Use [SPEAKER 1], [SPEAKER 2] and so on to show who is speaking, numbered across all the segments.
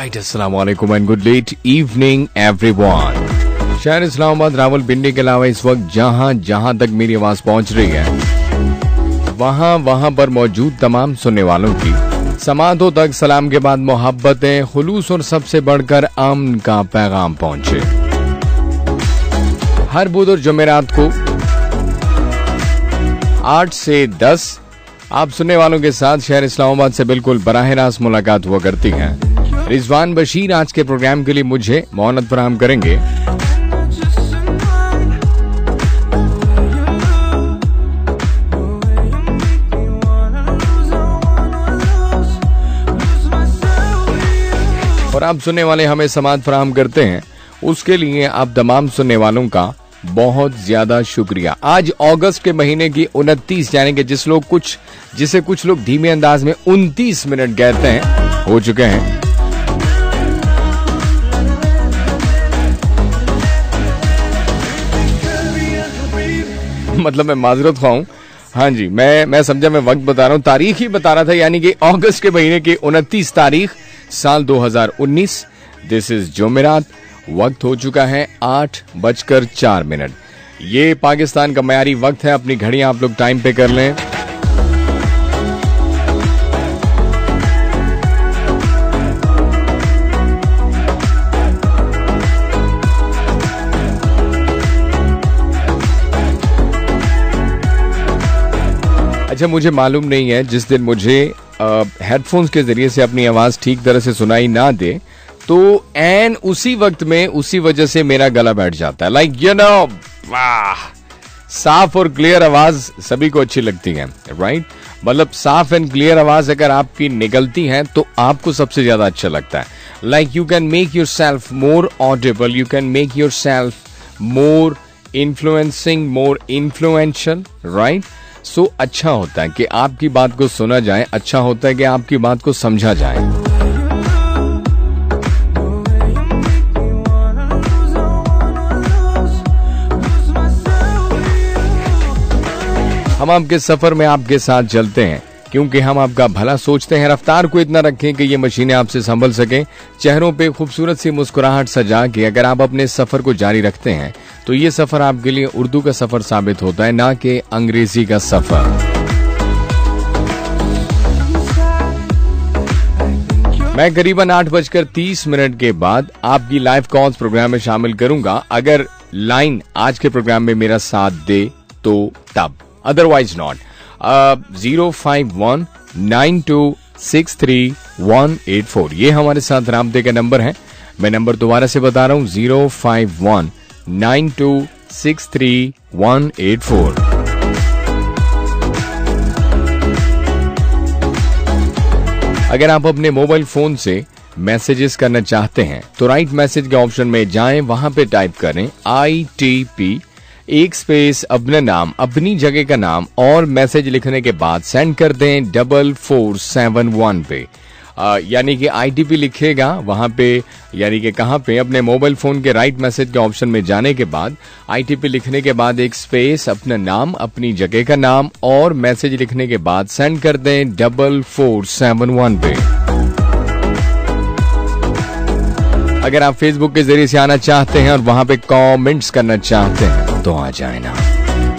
[SPEAKER 1] Right, अस्सलाम वालेकुम and good let evening everyone. शहर इस्लामाबाद, रावलपिंडी के अलावा इस वक्त जहां तक मेरी आवाज पहुंच रही है वहां पर मौजूद तमाम सुनने वालों की समातों तक सलाम के बाद मोहब्बतें, खुलूस और सबसे बढ़कर अमन का पैगाम पहुंचे। हर बुध और जुमेरात को 8 से 10 आप सुनने वालों के साथ शहर इस्लामाबाद से बिल्कुल बराह रास्त मुलाकात हुआ करती है। रिजवान बशीर आज के प्रोग्राम के लिए मुझे मोहनत फराहम करेंगे। और आप सुनने वाले हमें समात फराहम करते हैं, उसके लिए आप तमाम सुनने वालों का बहुत ज्यादा शुक्रिया। आज अगस्त के महीने की 29 यानी कि जिसे कुछ लोग धीमे अंदाज में 29 मिनट कहते हैं, हो चुके हैं। मतलब मैं माजरत खाऊं, हाँ जी, मैं समझा मैं वक्त बता रहा हूं, तारीख ही बता रहा था, यानी कि अगस्त के महीने की 29 तारीख साल 2019। दिस इज जुमेरात। वक्त हो चुका है 8:04। ये पाकिस्तान का मयारी वक्त है। अपनी घड़ियां आप लोग टाइम पे कर लें। अच्छा, मुझे मालूम नहीं है, जिस दिन मुझे हेडफोन्स के जरिए से अपनी आवाज ठीक तरह से सुनाई ना दे तो एन उसी वक्त में उसी वजह से मेरा गला बैठ जाता है। लाइक यू नो, वाह, साफ और क्लियर आवाज सभी को अच्छी लगती है, राइट? मतलब साफ एंड क्लियर आवाज अगर आपकी निकलती है तो आपको सबसे ज्यादा अच्छा लगता है। Like you can make yourself more audible, you can make yourself more influencing, more influential, right? So अच्छा होता है कि आपकी बात को सुना जाए, अच्छा होता है कि आपकी बात को समझा जाए। हम आपके सफर में आपके साथ चलते हैं क्योंकि हम आपका भला सोचते हैं। रफ्तार को इतना रखें कि ये मशीनें आपसे संभल सकें। चेहरों पे खूबसूरत सी मुस्कुराहट सजा के अगर आप अपने सफर को जारी रखते हैं तो ये सफर आपके लिए उर्दू का सफर साबित होता है, ना कि अंग्रेजी का सफर। मैं करीबन 8:30 के बाद आपकी लाइव कॉल्स प्रोग्राम में शामिल करूंगा। अगर लाइन आज के प्रोग्राम में मेरा साथ दे तो तब, अदरवाइज नॉट। 05192631184 ये हमारे साथ राब्ते का नंबर है। मैं नंबर दोबारा से बता रहा हूं, 05192631184। अगर आप अपने मोबाइल फोन से मैसेजेस करना चाहते हैं तो राइट मैसेज के ऑप्शन में जाएं, वहां पे टाइप करें ITP, एक स्पेस, अपना नाम, अपनी जगह का नाम और मैसेज लिखने के बाद सेंड कर दें 4471 पे। यानी कि ITP लिखेगा वहां पे, यानी कि कहां पे, अपने मोबाइल फोन के राइट मैसेज के ऑप्शन में जाने के बाद ITP लिखने के बाद एक स्पेस, अपना नाम, अपनी जगह का नाम और मैसेज लिखने के बाद सेंड कर दें 4471 पे। अगर आप फेसबुक के जरिए से आना चाहते हैं और वहां पे कमेंट्स करना चाहते हैं तो आ जाए ना,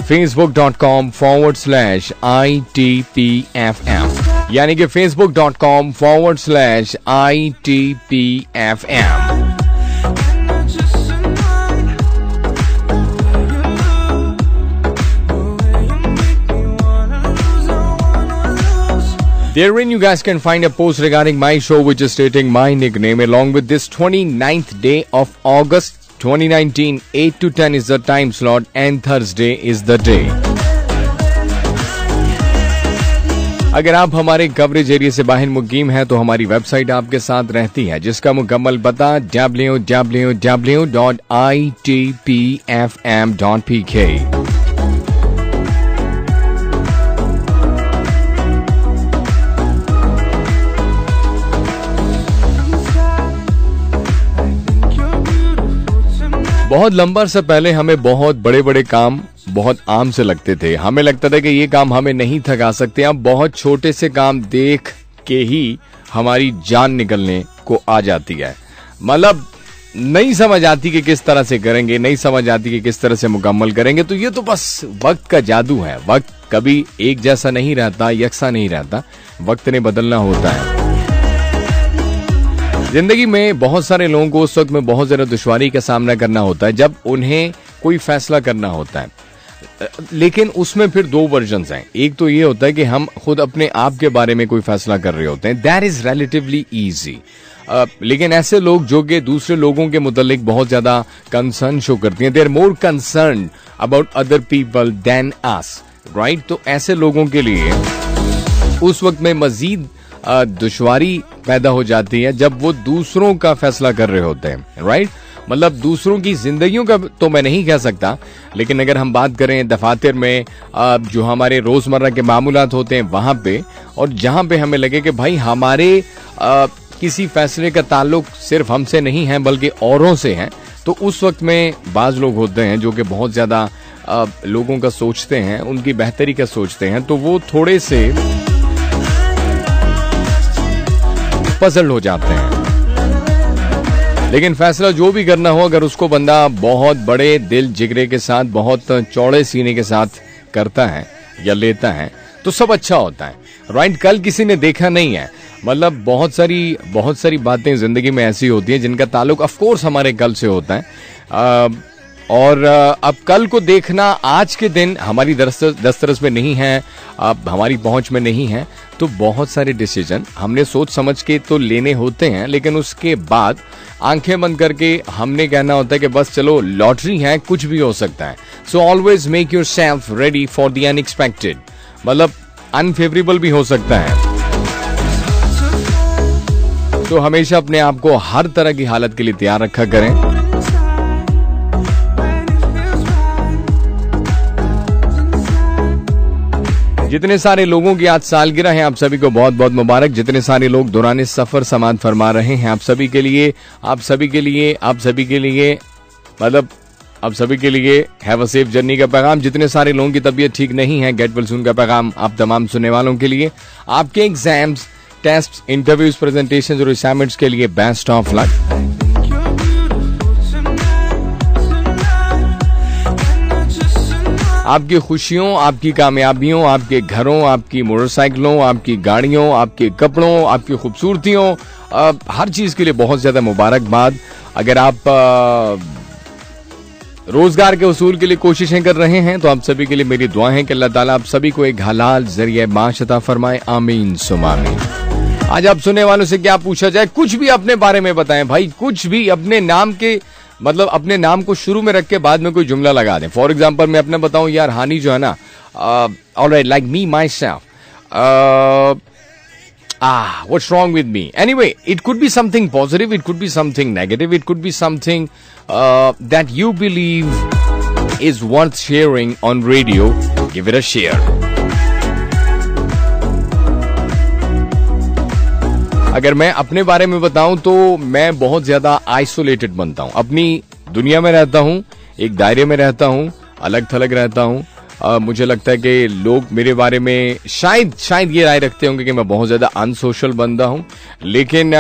[SPEAKER 1] facebook.com/ITPFM, यानी कि facebook.com/ITPFM। Therein you guys can find a post regarding my show which is stating my nickname along with this 29th day of August 2019, 8 to 10 is the time slot and Thursday is the day. अगर आप हमारे coverage area से बाहर मुकीम हैं तो हमारी website आपके साथ रहती है जिसका मुकम्मल पता www.itpfm.pk। बहुत लंबा अर्सा पहले हमें बहुत बड़े बड़े काम बहुत आम से लगते थे। हमें लगता था कि ये काम हमें नहीं थका सकते। अब बहुत छोटे से काम देख के ही हमारी जान निकलने आपको आ जाती है, मतलब नहीं समझ आती कि किस तरह से करेंगे, नहीं समझ आती कि किस तरह से मुकम्मल करेंगे, तो ये तो बस वक्त का जादू है। वक्त कभी एक जैसा नहीं रहता, यकसा नहीं रहता, वक्त ने बदलना होता है। जिंदगी में बहुत सारे लोगों को उस वक्त में बहुत ज्यादा दुश्वारी का सामना करना होता है जब उन्हें कोई फैसला करना होता है, लेकिन उसमें फिर दो वर्जन्स हैं। एक तो ये होता है कि हम खुद अपने आप के बारे में कोई फैसला कर रहे होते हैं, दैट इज रिलेटिवली इजी। लेकिन ऐसे लोग जो कि दूसरे लोगों के मुतालिक बहुत ज्यादा कंसर्न शो करती हैं, they are more concern about other people than us, right. तो ऐसे लोगों के लिए उस वक्त में मजीद दुश्वारी पैदा हो जाती है जब वो दूसरों का फैसला कर रहे होते हैं, राइट। मतलब दूसरों की जिंदगियों का तो मैं नहीं कह सकता, लेकिन अगर हम बात करें दफातर में जो हमारे रोजमर्रा के मामूलात होते हैं वहां पे, और जहां पे हमें लगे कि भाई हमारे किसी फैसले का ताल्लुक सिर्फ हमसे नहीं है बल्कि औरों से है, तो उस वक्त में बाज लोग होते हैं जो कि बहुत ज्यादा लोगों का सोचते हैं, उनकी बेहतरी का सोचते हैं, तो वो थोड़े से पजल हो जाते हैं। लेकिन फैसला जो भी करना हो, अगर उसको बंदा बहुत बड़े दिल जिगरे के साथ, बहुत चौड़े सीने के साथ करता है या लेता है, तो सब अच्छा होता है, राइट। कल किसी ने देखा नहीं है, मतलब बहुत सारी बातें जिंदगी में ऐसी होती हैं जिनका ताल्लुक ऑफ कोर्स हमारे कल से होता है, और अब कल को देखना आज के दिन हमारी दस्तरस में नहीं है, अब हमारी पहुंच में नहीं है, तो बहुत सारे डिसीजन हमने सोच समझ के तो लेने होते हैं, लेकिन उसके बाद आंखें बंद करके हमने कहना होता है कि बस चलो लॉटरी है, कुछ भी हो सकता है। So always make your self ready for the unexpected, मतलब अनफेवरेबल भी हो सकता है। तो हमेशा अपने आप को हर तरह की हालत के लिए तैयार रखा करें। जितने सारे लोगों की आज सालगिरह है, आप सभी को बहुत बहुत मुबारक। जितने सारे लोग दौरान सफर समात फरमा रहे हैं, आप सभी के लिए हैव अ सेफ जर्नी का पैगाम। जितने सारे लोगों की तबीयत ठीक नहीं है, गेट वेल सून का पैगाम आप तमाम सुनने वालों के लिए। आपके एग्जाम्स, टेस्ट, इंटरव्यूज, प्रेजेंटेशन और असाइनमेंट्स के लिए बेस्ट ऑफ लक। आपकी खुशियों, आपकी कामयाबियों, आपके घरों, आपकी मोटरसाइकिलों, आपकी गाड़ियों, आपके कपड़ों, आपकी खूबसूरतियों, हर चीज के लिए बहुत ज्यादा मुबारकबाद। अगर आप रोजगार के उसूल के लिए कोशिशें कर रहे हैं, तो आप सभी के लिए मेरी दुआ है कि अल्लाह ताला आप सभी को एक हलाल जरिए माश अता फरमाए, आमीन सुम्मा आमीन। आज आप सुनने वालों से क्या पूछा जाए, कुछ भी अपने बारे में बताएं भाई, कुछ भी अपने नाम के, मतलब अपने नाम को शुरू में रख के बाद में कोई जुमला लगा दें। फॉर एग्जाम्पल मैं अपने बताऊं, यार हानि जो है ना, alright, like me my self, what's wrong with me? Anyway, it could be something positive, it could be something negative, it could be something that you believe is worth sharing on radio. Give it a share. अगर मैं अपने बारे में बताऊं तो मैं बहुत ज्यादा आइसोलेटेड बनता हूं, अपनी दुनिया में रहता हूं, एक दायरे में रहता हूं, अलग थलग रहता हूं। मुझे लगता है कि लोग मेरे बारे में शायद ये राय रखते होंगे कि मैं बहुत ज्यादा अनसोशल बंदा हूं, लेकिन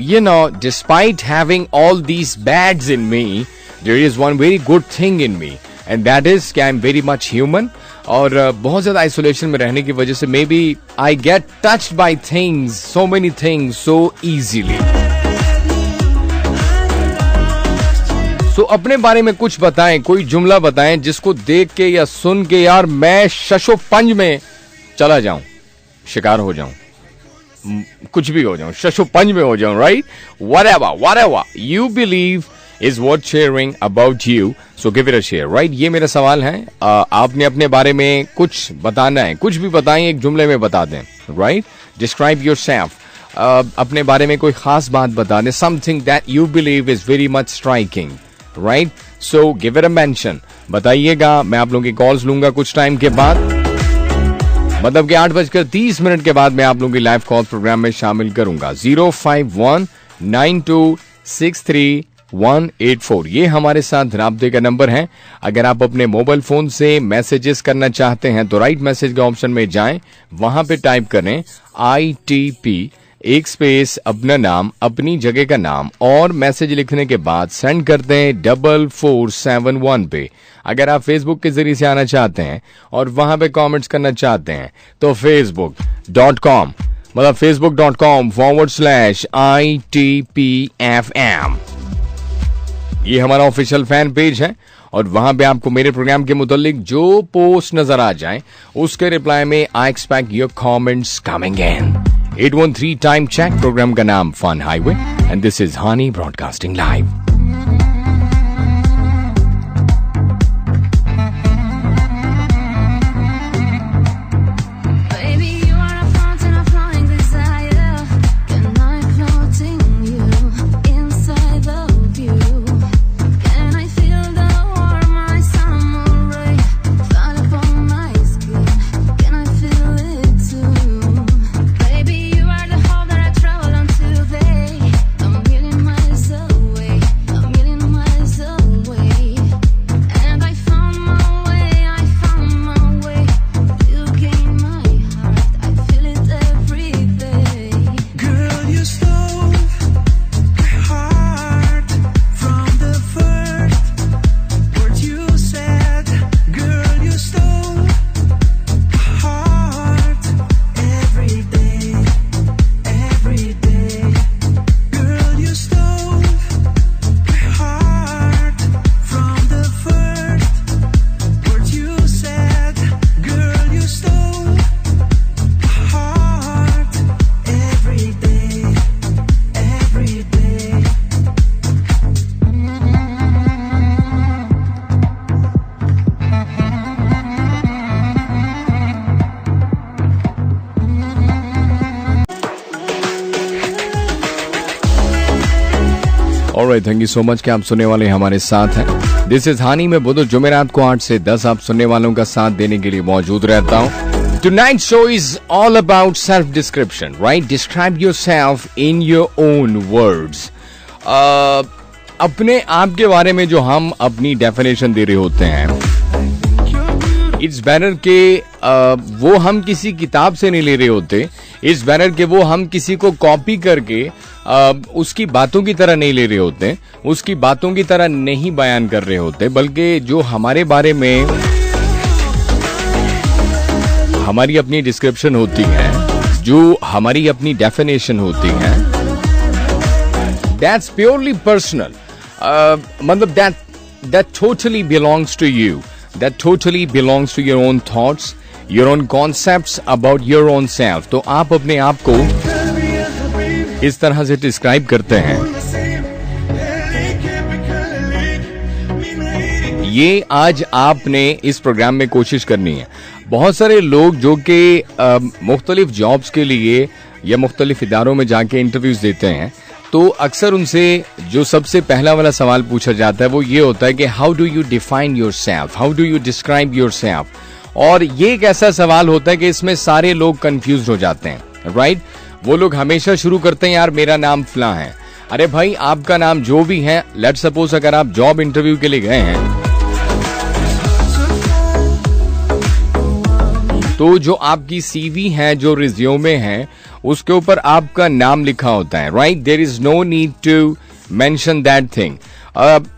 [SPEAKER 1] you know, despite having all these bads in me, there is one very good thing in me, and that is कि I am very much human. और बहुत ज्यादा आइसोलेशन में रहने की वजह से maybe I get touched by things, so many things so easily. So अपने बारे में कुछ बताएं, कोई जुमला बताएं जिसको देख के या सुन के यार मैं शशो पंज में चला जाऊं, शिकार हो जाऊं, कुछ भी हो जाऊं, शशो पंज में हो जाऊं, right. whatever you believe is worth sharing about you, so give it a share, right? ये मेरा सवाल है। आपने अपने बारे में कुछ बताना है, कुछ भी बताएं, एक जुमले में बता दें, right? Describe yourself. अपने बारे में कोई खास बात बता दें, something that you believe is very much striking, right? So give it a mention. बताइएगा, मैं आप लोगों की कॉल्स लूंगा कुछ टाइम के बाद, मतलब कि 8:30 के बाद मैं आप लोगों की लाइव कॉल प्रोग्राम में शामिल करूंगा। 0519263 ये हमारे साथ राब्ते का नंबर है। अगर आप अपने मोबाइल फोन से मैसेजेस करना चाहते हैं तो राइट मैसेज के ऑप्शन में जाएं, वहां पे टाइप करें ITP एक स्पेस, अपना नाम, अपनी जगह का नाम और मैसेज लिखने के बाद सेंड करते हैं 4471 पे। अगर आप फेसबुक के जरिए से आना चाहते हैं और वहां पे कमेंट्स करना चाहते हैं तो facebook.com मतलब facebook.com/ITPFM ये हमारा ऑफिशियल फैन पेज है और वहां पे आपको मेरे प्रोग्राम के मुतालिक जो पोस्ट नजर आ जाए उसके रिप्लाई में I expect your comments coming in. 813 time check, programme का नाम fun highway and this is Honey broadcasting live. Alright, thank you so much कि आप सुनने वाले हमारे साथ हैं। दिस इज हानी में बुध जुमेरात को 8 से 10 आप सुनने वालों का साथ देने के लिए मौजूद रहता हूं। Tonight show is all about self description, right? Describe yourself in your own words. अपने आप के बारे में जो हम अपनी डेफिनेशन दे रहे होते हैं, इट्स बेटर के वो हम किसी किताब से नहीं ले रहे होते। इट्स बेटर के वो हम किसी को कॉपी करके उसकी बातों की तरह नहीं ले रहे होते, उसकी बातों की तरह नहीं बयान कर रहे होते, बल्कि जो हमारे बारे में हमारी अपनी डिस्क्रिप्शन होती है, जो हमारी अपनी डेफिनेशन होती है, दैट्स प्योरली पर्सनल। मतलब that totally belongs to you, that totally belongs to your own thoughts, your own concepts about your own self. तो आप अपने आप को इस तरह से डिस्क्राइब करते हैं। ये आज आपने इस प्रोग्राम में कोशिश करनी है। बहुत सारे लोग जो कि मुख्तलिफ जॉब्स के लिए या मुख्तलिफ इदारों में जाके इंटरव्यूज देते हैं, तो अक्सर उनसे जो सबसे पहला वाला सवाल पूछा जाता है वो ये होता है कि how do you define your self, how do you describe your self. और ये एक ऐसा सवाल होता है कि इसमें सारे लोग कंफ्यूज हो जाते हैं, राइट? वो लोग हमेशा शुरू करते हैं, यार मेरा नाम फलां है। अरे भाई, आपका नाम जो भी है, लेट्स सपोज अगर आप जॉब इंटरव्यू के लिए गए हैं तो जो आपकी सीवी है, जो रिज्यूमे है, उसके ऊपर आपका नाम लिखा होता है, right? There is no need to mention that thing.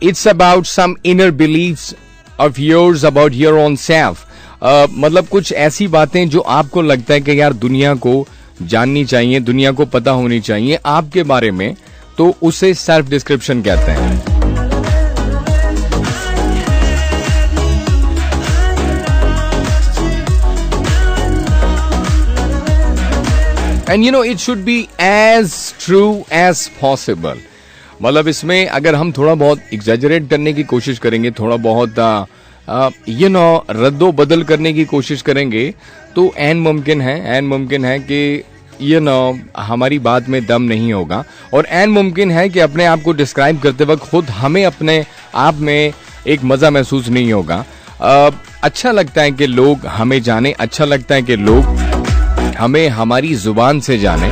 [SPEAKER 1] It's about some inner beliefs of yours about your own self. मतलब कुछ ऐसी बातें जो आपको लगता है कि यार दुनिया को जाननी चाहिए, दुनिया को पता होनी चाहिए आपके बारे में, तो उसे सेल्फ डिस्क्रिप्शन कहते हैं। And you know it should be as true as possible. मतलब इसमें अगर हम थोड़ा बहुत एग्जैजरेट करने की कोशिश करेंगे, थोड़ा बहुत रद्दो बदल करने की कोशिश करेंगे, तो ऐन मुमकिन है कि हमारी बात में दम नहीं होगा। और ऐन मुमकिन है कि अपने आप को डिस्क्राइब करते वक्त खुद हमें अपने आप में एक मजा महसूस नहीं होगा। अच्छा लगता है कि लोग हमें जाने, अच्छा लगता है कि लोग हमें हमारी जुबान से जाने।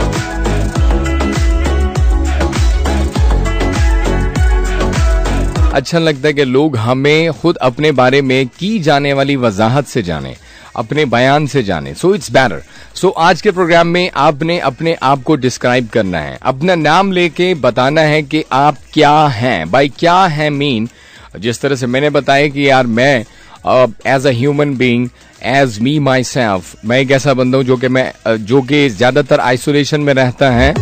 [SPEAKER 1] अच्छा लगता है कि लोग हमें खुद अपने बारे में की जाने वाली वजाहत से जाने। अपने बयान से जाने, सो इट्स बेटर। सो आज के प्रोग्राम में आपने अपने आप को डिस्क्राइब करना है, अपना नाम लेके बताना है कि आप क्या हैं। भाई क्या है मीन, जिस तरह से मैंने बताया कि यार मैं as a human being, as me myself, मैं एक ऐसा बंदा हूं जो कि ज्यादातर आइसोलेशन में रहता है,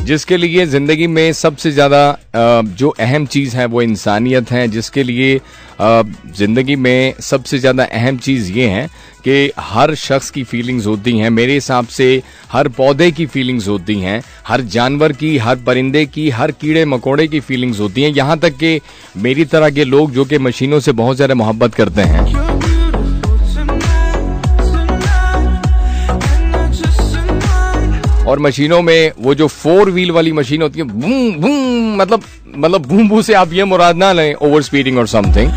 [SPEAKER 1] जिसके लिए जिंदगी में सबसे ज्यादा जो अहम चीज है वो इंसानियत है, जिसके लिए जिंदगी में सबसे ज्यादा अहम चीज ये है कि हर शख्स की फीलिंग्स होती हैं। मेरे हिसाब से हर पौधे की फीलिंग्स होती हैं, हर जानवर की, हर परिंदे की, हर कीड़े मकोड़े की फीलिंग्स होती हैं, यहाँ तक कि मेरी तरह के लोग जो कि मशीनों से बहुत ज्यादा मोहब्बत करते हैं। और मशीनों में वो जो 4 व्हील वाली मशीन होती है, बूम बूम, मतलब बूम बूम से आप ये मुराद ना लें ओवर स्पीडिंग और समथिंग।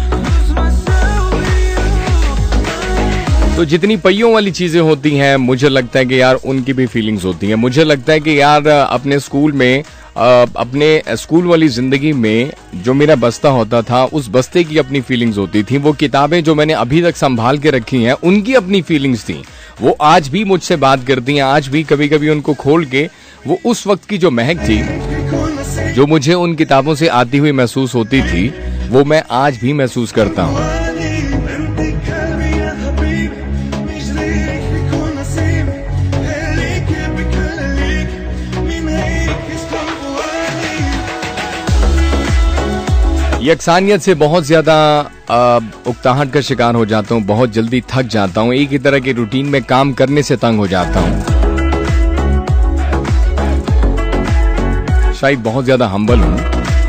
[SPEAKER 1] तो जितनी पहियों वाली चीजें होती हैं, मुझे लगता है कि यार उनकी भी फीलिंग्स होती हैं। मुझे लगता है कि यार अपने स्कूल में, अपने स्कूल वाली जिंदगी में जो मेरा बस्ता होता था, उस बस्ते की अपनी फीलिंग्स होती थी। वो किताबें जो मैंने अभी तक संभाल के रखी हैं, उनकी अपनी फीलिंग्स थी। वो आज भी मुझसे बात करती हैं, आज भी कभी कभी उनको खोल के वो उस वक्त की जो महक थी, जो मुझे उन किताबों से आती हुई महसूस होती थी, वो मैं आज भी महसूस करता हूँ। यकसानियत से बहुत ज्यादा उकताहट का शिकार हो जाता हूँ, बहुत जल्दी थक जाता हूँ, एक ही तरह के रूटीन में काम करने से तंग हो जाता हूँ। शायद बहुत ज्यादा हम्बल हूँ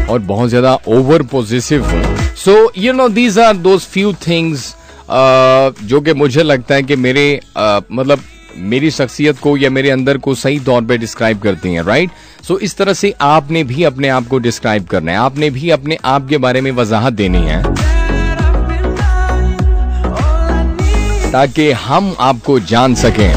[SPEAKER 1] और बहुत ज्यादा ओवर पॉजिटिव हूँ। So you know these are those few things जो कि मुझे लगता है कि मेरे मतलब मेरी शख्सियत को या मेरे अंदर को सही तौर पे डिस्क्राइब करती हैं, राइट। सो इस तरह से आपने भी अपने आप को डिस्क्राइब करना है, आपने भी अपने आप के बारे में वजाहत देनी है, ताकि हम आपको जान सकें।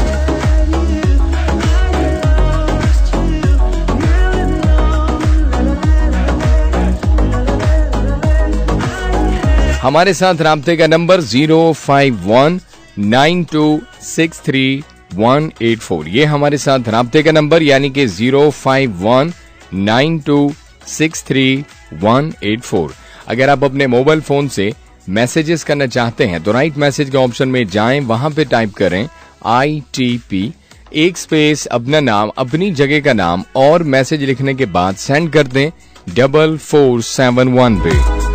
[SPEAKER 1] हमारे साथ राब्ते का नंबर 05192631184, ये हमारे साथ राब्ते का नंबर, यानी कि 05192631184। अगर आप अपने मोबाइल फोन से मैसेजेस करना चाहते हैं तो राइट मैसेज के ऑप्शन में जाएं, वहां पे टाइप करें ITP, एक स्पेस, अपना नाम, अपनी जगह का नाम और मैसेज लिखने के बाद सेंड कर दें 4471 पे।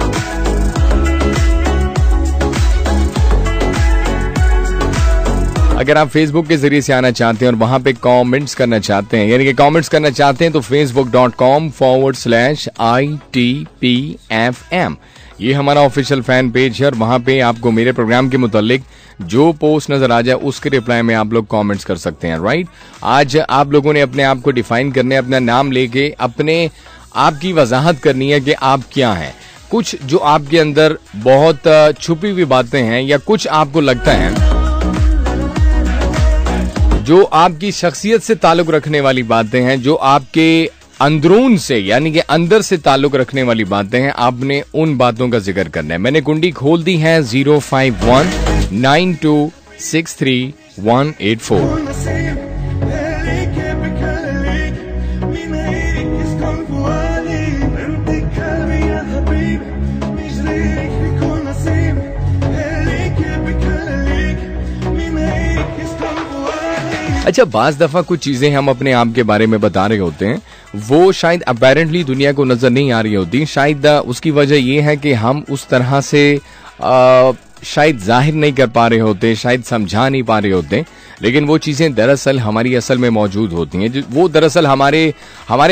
[SPEAKER 1] अगर आप फेसबुक के जरिए से आना चाहते हैं और वहां पे कमेंट्स करना चाहते हैं, यानी कि कमेंट्स करना चाहते हैं, तो facebook.com/ITPFM, ये हमारा ऑफिशियल फैन पेज है और वहां पे आपको मेरे प्रोग्राम के मुतालिक जो पोस्ट नजर आ जाए उसके रिप्लाई में आप लोग कमेंट्स कर सकते हैं, राइट। आज आप लोगों ने अपने आप को डिफाइन करने, अपना नाम लेके अपने आप की वजाहत करनी है कि आप क्या हैं। कुछ जो आपके अंदर बहुत छुपी हुई बातें हैं, या कुछ आपको लगता है जो आपकी शख्सियत से ताल्लुक रखने वाली बातें हैं, जो आपके अंदरून से यानी कि अंदर से ताल्लुक रखने वाली बातें हैं, आपने उन बातों का जिक्र करना है। मैंने कुंडी खोल दी है 05192631184। अच्छा, बाज दफा कुछ चीजें हम अपने आप के बारे में बता रहे होते हैं, वो शायद अपेरेंटली दुनिया को नजर नहीं आ रही होती। शायद उसकी वजह ये है कि हम उस तरह से शायद जाहिर नहीं कर पा रहे होते, शायद समझा नहीं पा रहे होते, लेकिन वो चीजें दरअसल हमारी असल में मौजूद होती हैं, वो दरअसल हमारे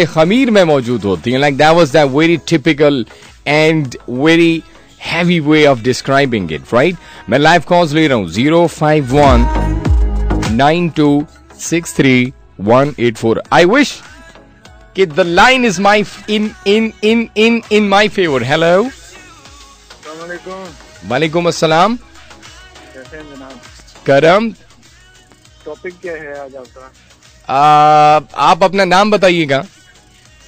[SPEAKER 1] खमीर में मौजूद होती हैं। Like that was that very typical and very heavy way of describing it, right. मैं लाइव कॉल्स ले रहा हूँ 05192631184। I wish कि the line is my in my favor. Hello. वालेकुम अस्सलाम।
[SPEAKER 2] कैसे हैं जनाब?
[SPEAKER 1] करम।
[SPEAKER 2] टॉपिक क्या है आज आपका?
[SPEAKER 1] आप अपना नाम बताइएगा।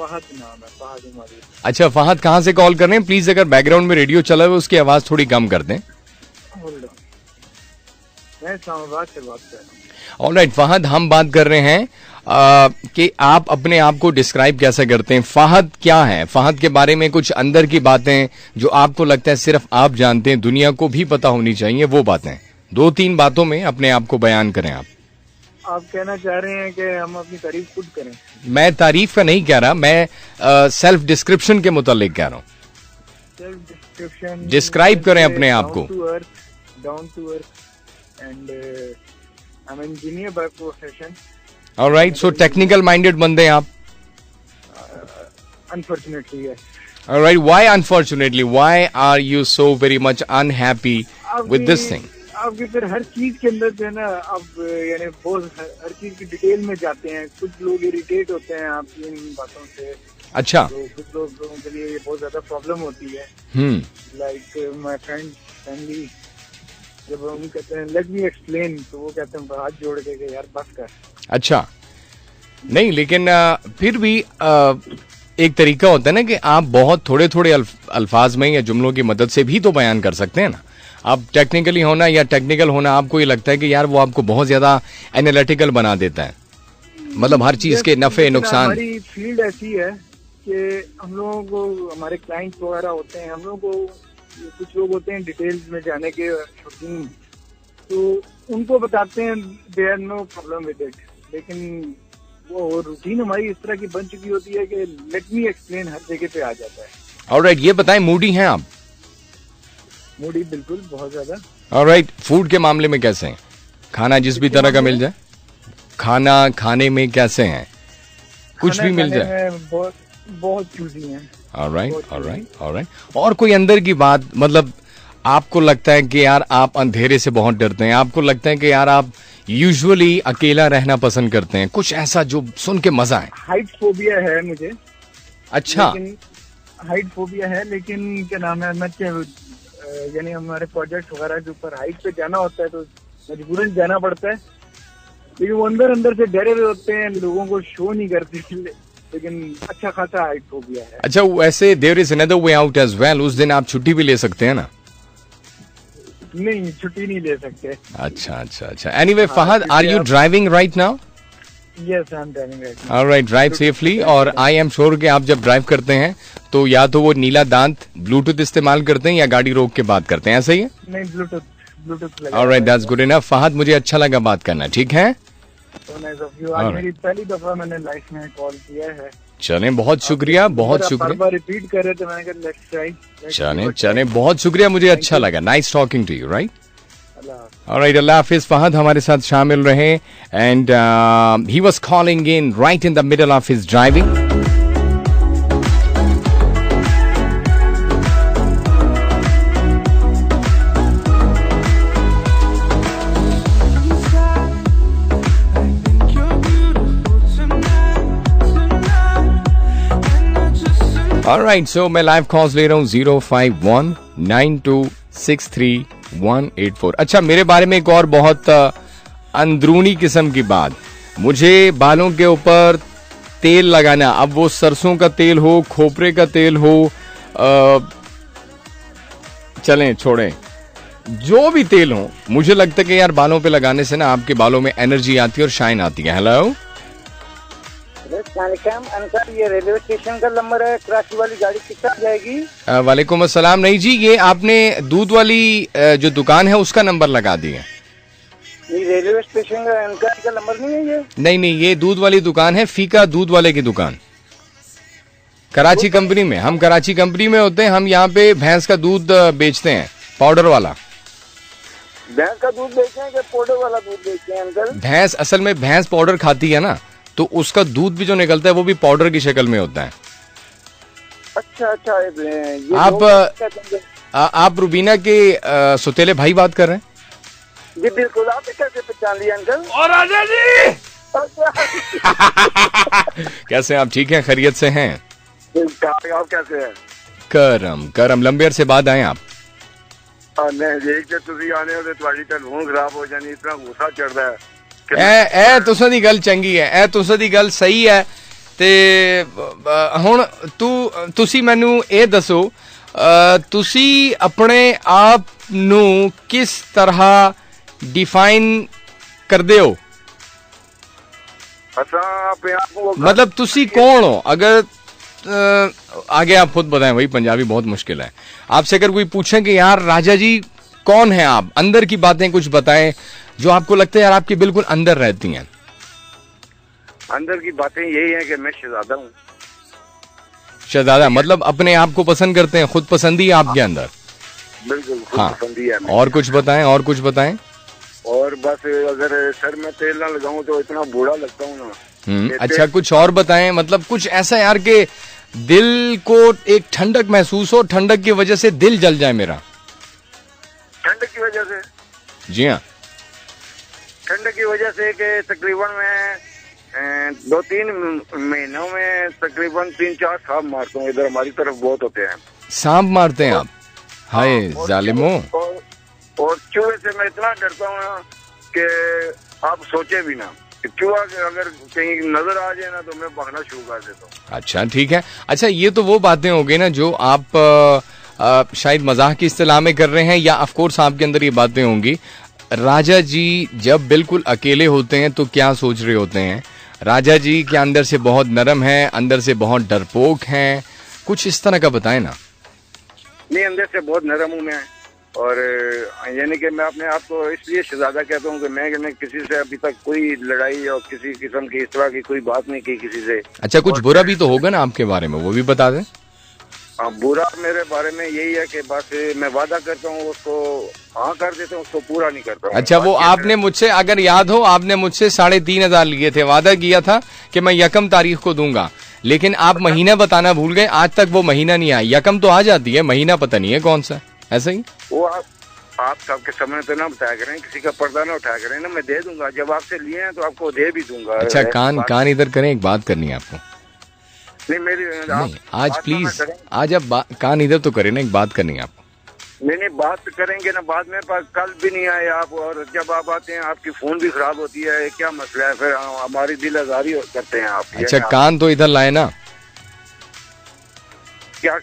[SPEAKER 2] फहद नाम है, फहद उमरी।
[SPEAKER 1] अच्छा फहद, कहाँ से कॉल कर रहे हैं? प्लीज अगर बैकग्राउंड में रेडियो चला हुआ है उसकी आवाज थोड़ी कम कर दें।
[SPEAKER 2] होल्ड ऑन, मैं इस्लामाबाद से बात कर रहा हूँ।
[SPEAKER 1] ऑलराइट फहद, हम बात कर रहे हैं कि आप अपने आप को डिस्क्राइब कैसे करते हैं? फहद क्या है? फहद के बारे में कुछ अंदर की बातें जो आपको लगता है सिर्फ आप जानते हैं, दुनिया को भी पता होनी चाहिए, वो बातें 2-3 बातों में अपने आप को बयान करें आप।
[SPEAKER 2] आप कहना चाह रहे हैं कि हम अपनी तारीफ खुद करें?
[SPEAKER 1] मैं तारीफ का नहीं कह रहा, मैं सेल्फ डिस्क्रिप्शन के मुतालिक कह रहा हूँ।
[SPEAKER 2] सेल्फ डिस्क्रिप्शन,
[SPEAKER 1] डिस्क्राइब करें अपने आप को।
[SPEAKER 2] Down to earth and I am engineer by profession.
[SPEAKER 1] Alright, so technical minded बंदे हैं आप?
[SPEAKER 2] Unfortunately yes.
[SPEAKER 1] Alright, why unfortunately? Why are you so very much unhappy with this thing?
[SPEAKER 2] आपके फिर हर चीज के अंदर जो है ना, आप यानी बहुत हर चीज की डिटेल में जाते हैं। कुछ लोग इरिटेट होते हैं आपकी इन बातों से।
[SPEAKER 1] अच्छा।
[SPEAKER 2] तो कुछ लोगों के लिए ये बहुत ज्यादा प्रॉब्लम होती है। लाइक माय फ्रेंड फैमिली, जब हम कहते हैं लेट मी एक्सप्लेन, तो वो कहते हैं हाथ जोड़ के कि यार बस कर।
[SPEAKER 1] अच्छा, नहीं लेकिन फिर भी एक तरीका होता है ना कि आप बहुत थोड़े थोड़े अल्फाज में या जुमलों की मदद से भी तो बयान कर सकते हैं ना। आप टेक्निकली होना या टेक्निकल होना, आपको ये लगता है कि यार वो आपको बहुत ज्यादा एनालिटिकल बना देता है, मतलब हर चीज के नफे नुकसान।
[SPEAKER 2] हमारी फील्ड ऐसी है कि हम लोगों को, हमारे क्लाइंट्स वगैरह होते हैं, हम लोगों को कुछ लोग होते हैं डिटेल्स में जाने के शौकीन, तो उनको बताते हैं they are no problem with it. लेकिन वो रूटीन हमारी इस तरह की बन चुकी होती है कि लेट मी एक्सप्लेन हर जगह पे आ जाता है।
[SPEAKER 1] ऑलराइट, ये बताएं मूडी हैं आप?
[SPEAKER 2] मूडी बिल्कुल, बहुत ज्यादा।
[SPEAKER 1] ऑलराइट, फूड के मामले में कैसे हैं? खाना जिस भी तरह का मिल जाए, खाना खाने में कैसे हैं? कुछ भी मिल जाए?
[SPEAKER 2] बहुत चूजी हैं।
[SPEAKER 1] Alright alright alright. और कोई अंदर की बात, मतलब आपको लगता है कि यार आप अंधेरे से बहुत डरते हैं, आपको लगता है कि यार आप यूजुअली अकेला रहना पसंद करते हैं, कुछ ऐसा जो सुन के मजा है?
[SPEAKER 2] हाइट फोबिया है मुझे।
[SPEAKER 1] अच्छा,
[SPEAKER 2] हाइट फोबिया है, लेकिन क्या नाम है, मैं यानी हमारे प्रोजेक्ट वगैरह के ऊपर हाइट पे जाना होता है तो मजबूरन जाना पड़ता है। लेकिन वो अंदर से डरे हुए होते हैं, लोगों को शो नहीं करते, लेकिन अच्छा खासा हाइट फोबिया है।
[SPEAKER 1] अच्छा, वैसे there is another way out as well, उस दिन आप छुट्टी भी ले सकते हैं ना?
[SPEAKER 2] नहीं, छुट्टी नहीं ले सकते।
[SPEAKER 1] अच्छा अच्छा अच्छा। Anyway Fahad, are you driving right now?
[SPEAKER 2] Yes, I am driving right now.
[SPEAKER 1] Alright, drive safely. और आई एम श्योर कि आप जब ड्राइव करते हैं तो या तो वो नीला दांत ब्लूटूथ इस्तेमाल करते हैं या गाड़ी रोक के बात करते हैं, ऐसा ही है?
[SPEAKER 2] नहीं, ब्लूटूथ लगा।
[SPEAKER 1] Alright, that's good enough. Fahad, मुझे अच्छा लगा बात करना, ठीक है?
[SPEAKER 2] So nice of you। आज मेरी पहली दफा मैंने लाइफ में कॉल किया है।
[SPEAKER 1] चलें, बहुत शुक्रिया, बहुत शुक्रिया।
[SPEAKER 2] बार रिपीट कर रहे थे, मैंने कहा लेट्स ट्राई।
[SPEAKER 1] चलें, बहुत शुक्रिया, मुझे अच्छा लगा। Nice talking to you, right? Alright, अल्लाह हाफिज। फहद हमारे साथ शामिल रहे and he was calling in right in the middle of his driving. Alright, so मैं लाइव कॉल्स ले रहा हूँ 05192631184। अच्छा, मेरे बारे में एक और बहुत अंदरूनी किस्म की बात, मुझे बालों के ऊपर तेल लगाना, अब वो सरसों का तेल हो, खोपरे का तेल हो, चलें छोड़ें, जो भी तेल हो, मुझे लगता है कि यार बालों पे लगाने से ना आपके बालों में एनर्जी आती है और शाइन आती है। हेलो,
[SPEAKER 2] अंकल, ये रेलवे स्टेशन का नंबर है, कराची वाली गाड़ी कितना जाएगी?
[SPEAKER 1] वालेकुम अस्सलाम। नहीं जी, ये आपने दूध वाली जो दुकान है उसका नंबर लगा दिया।
[SPEAKER 2] ये रेलवे स्टेशन का अंकल का नंबर नहीं है ये?
[SPEAKER 1] नहीं, ये दूध वाली दुकान है, फीका दूध वाले की दुकान, कराची कंपनी में। हम कराची कंपनी में होते हैं, हम यहाँ पे भैंस का दूध बेचते हैं, पाउडर वाला।
[SPEAKER 2] भैंस का दूध बेचते हैं कि पाउडर वाला दूध बेचते हैं अंकल?
[SPEAKER 1] भैंस, असल में भैंस पाउडर खाती है ना, तो उसका दूध भी जो निकलता है वो भी पाउडर की शक्ल में होता है।
[SPEAKER 2] अच्छा, ये
[SPEAKER 1] आप रुबीना के सुतेले भाई बात कर रहे हैं?
[SPEAKER 2] जी बिल्कुल। आप कैसे पहचान लिया अंकल?
[SPEAKER 1] और राजा जी कैसे हैं आप? ठीक हैं, खैरियत से हैं?
[SPEAKER 2] आप कैसे हैं?
[SPEAKER 1] करम लंबे अरसे बाद आए आप?
[SPEAKER 2] खराब हो जानी, इतना गुस्सा चढ़ता है।
[SPEAKER 1] तुसां दी गल चंगी है, तुसां दी गल सही है ਤੇ ਹੁਣ ਤੁਸੀਂ ਮੈਨੂੰ ਇਹ ਦੱਸੋ, ਤੁਸੀਂ ਆਪਣੇ ਆਪ ਨੂੰ ਕਿਸ ਤਰ੍ਹਾਂ डिफाइन करदे हो? मतलब तुसी कौन हो? अगर आगे आप खुद बताएं, वही पंजाबी बहुत मुश्किल है। आपसे अगर कोई पूछे कि यार राजा जी कौन है आप, अंदर की बातें कुछ बताएं जो आपको लगता है यार आपके बिल्कुल अंदर रहती हैं।
[SPEAKER 3] अंदर की बातें यही है कि मैं शहजादा हूँ।
[SPEAKER 1] शहजादा मतलब अपने आप को पसंद करते हैं, खुद पसंदी है आपके अंदर?
[SPEAKER 3] बिल्कुल
[SPEAKER 1] हाँ।
[SPEAKER 3] पसंदी है।
[SPEAKER 1] और कुछ बताएं, और कुछ बताएं।
[SPEAKER 3] और बस अगर सर में तेल ना लगाऊं तो इतना बूढ़ा लगता हूँ ना।
[SPEAKER 1] अच्छा कुछ और बताएं, मतलब कुछ ऐसा यार के दिल को एक ठंडक महसूस हो, ठंडक की वजह से दिल जल जाए मेरा।
[SPEAKER 3] ठंडक की वजह से?
[SPEAKER 1] जी हाँ,
[SPEAKER 3] ठंडक की वजह से कि तकरीबन मैं 2-3 महीनों में तकरीबन 3-4 सांप मारता हूँ। इधर हमारी तरफ बहुत होते हैं
[SPEAKER 1] सांप मारते हैं आप? हाय जालिमो।
[SPEAKER 3] और चूहे से मैं इतना डरता हूँ ना कि आप सोचे भी ना, चूहा अगर कहीं नजर आ जाए ना तो मैं भागना शुरू कर देता हूँ।
[SPEAKER 1] अच्छा ठीक है। अच्छा ये तो वो बातें हो गई ना जो आप शायद मजाक की इस्तेलाह में कर रहे हैं, या ऑफ कोर्स आपके अंदर ये बातें होंगी। राजा जी जब बिल्कुल अकेले होते हैं तो क्या सोच रहे होते हैं? राजा जी के अंदर से बहुत नरम है, अंदर से बहुत डरपोक हैं, कुछ इस तरह का बताएं ना।
[SPEAKER 3] नहीं, अंदर से बहुत नरम हूँ मैं, और यानी कि मैं अपने आप को इसलिए शहजादा कहता हूँ कि मैं किसी से अभी तक कोई लड़ाई और किसी किस्म की इस तरह की कोई बात नहीं की किसी से।
[SPEAKER 1] अच्छा कुछ बुरा भी तो होगा ना आपके बारे में, वो भी बता दें।
[SPEAKER 3] बुरा मेरे बारे में यही है कि बस मैं वादा करता हूँ उसको हाँ कर देता हूँ, उसको पूरा नहीं करता हूँ।
[SPEAKER 1] अच्छा वो आपने मुझसे, अगर याद हो, आपने मुझसे 3,500 लिए थे, वादा किया था कि मैं यकम तारीख को दूंगा, लेकिन आप महीना बताना भूल गए। आज तक वो महीना नहीं आया। यकम तो आ जाती है, महीना पता नहीं है कौन सा। ऐसा ही
[SPEAKER 3] वो आप सबके समय तो ना बताया करें, किसी का पर्दा ना उठाया करें ना, मैं दे दूंगा। जब आपसे लिए हैं तो आपको दे भी दूंगा।
[SPEAKER 1] अच्छा कान इधर करें, एक बात करनी है आपको।
[SPEAKER 3] नहीं मेरी
[SPEAKER 1] नहीं आज प्लीज, आज आप कान इधर तो करें ना, एक बात करनी है आपको।
[SPEAKER 3] नहीं बात करेंगे ना बाद में, कल भी नहीं आए आप, और जब आप आते हैं आपकी फोन भी खराब होती है। क्या मसला है फिर? हमारी दिल आजारी करते हैं आप।
[SPEAKER 1] अच्छा कान तो इधर लाए ना।
[SPEAKER 3] क्या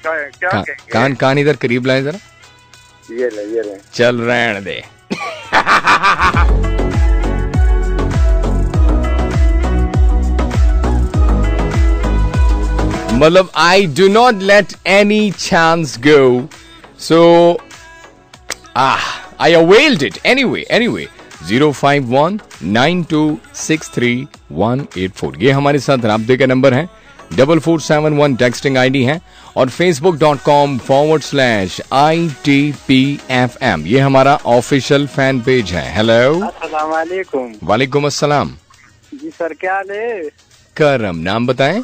[SPEAKER 1] कान इधर करीब लाए जरा।
[SPEAKER 3] ये ले
[SPEAKER 1] चल रहने दे। मतलब I do not let any chance go, so I availed it anyway. 05192631184 ये हमारे साथ राब्ते का नंबर है। 4471 टेक्सटिंग आईडी है, और facebook.com/ITPFM ये हमारा ऑफिशियल फैन पेज है। हेलो
[SPEAKER 2] अस्सलाम वालेकुम।
[SPEAKER 1] वालेकुम अस्सलाम।
[SPEAKER 2] जी सर क्या हाल है?
[SPEAKER 1] करम। नाम बताएं।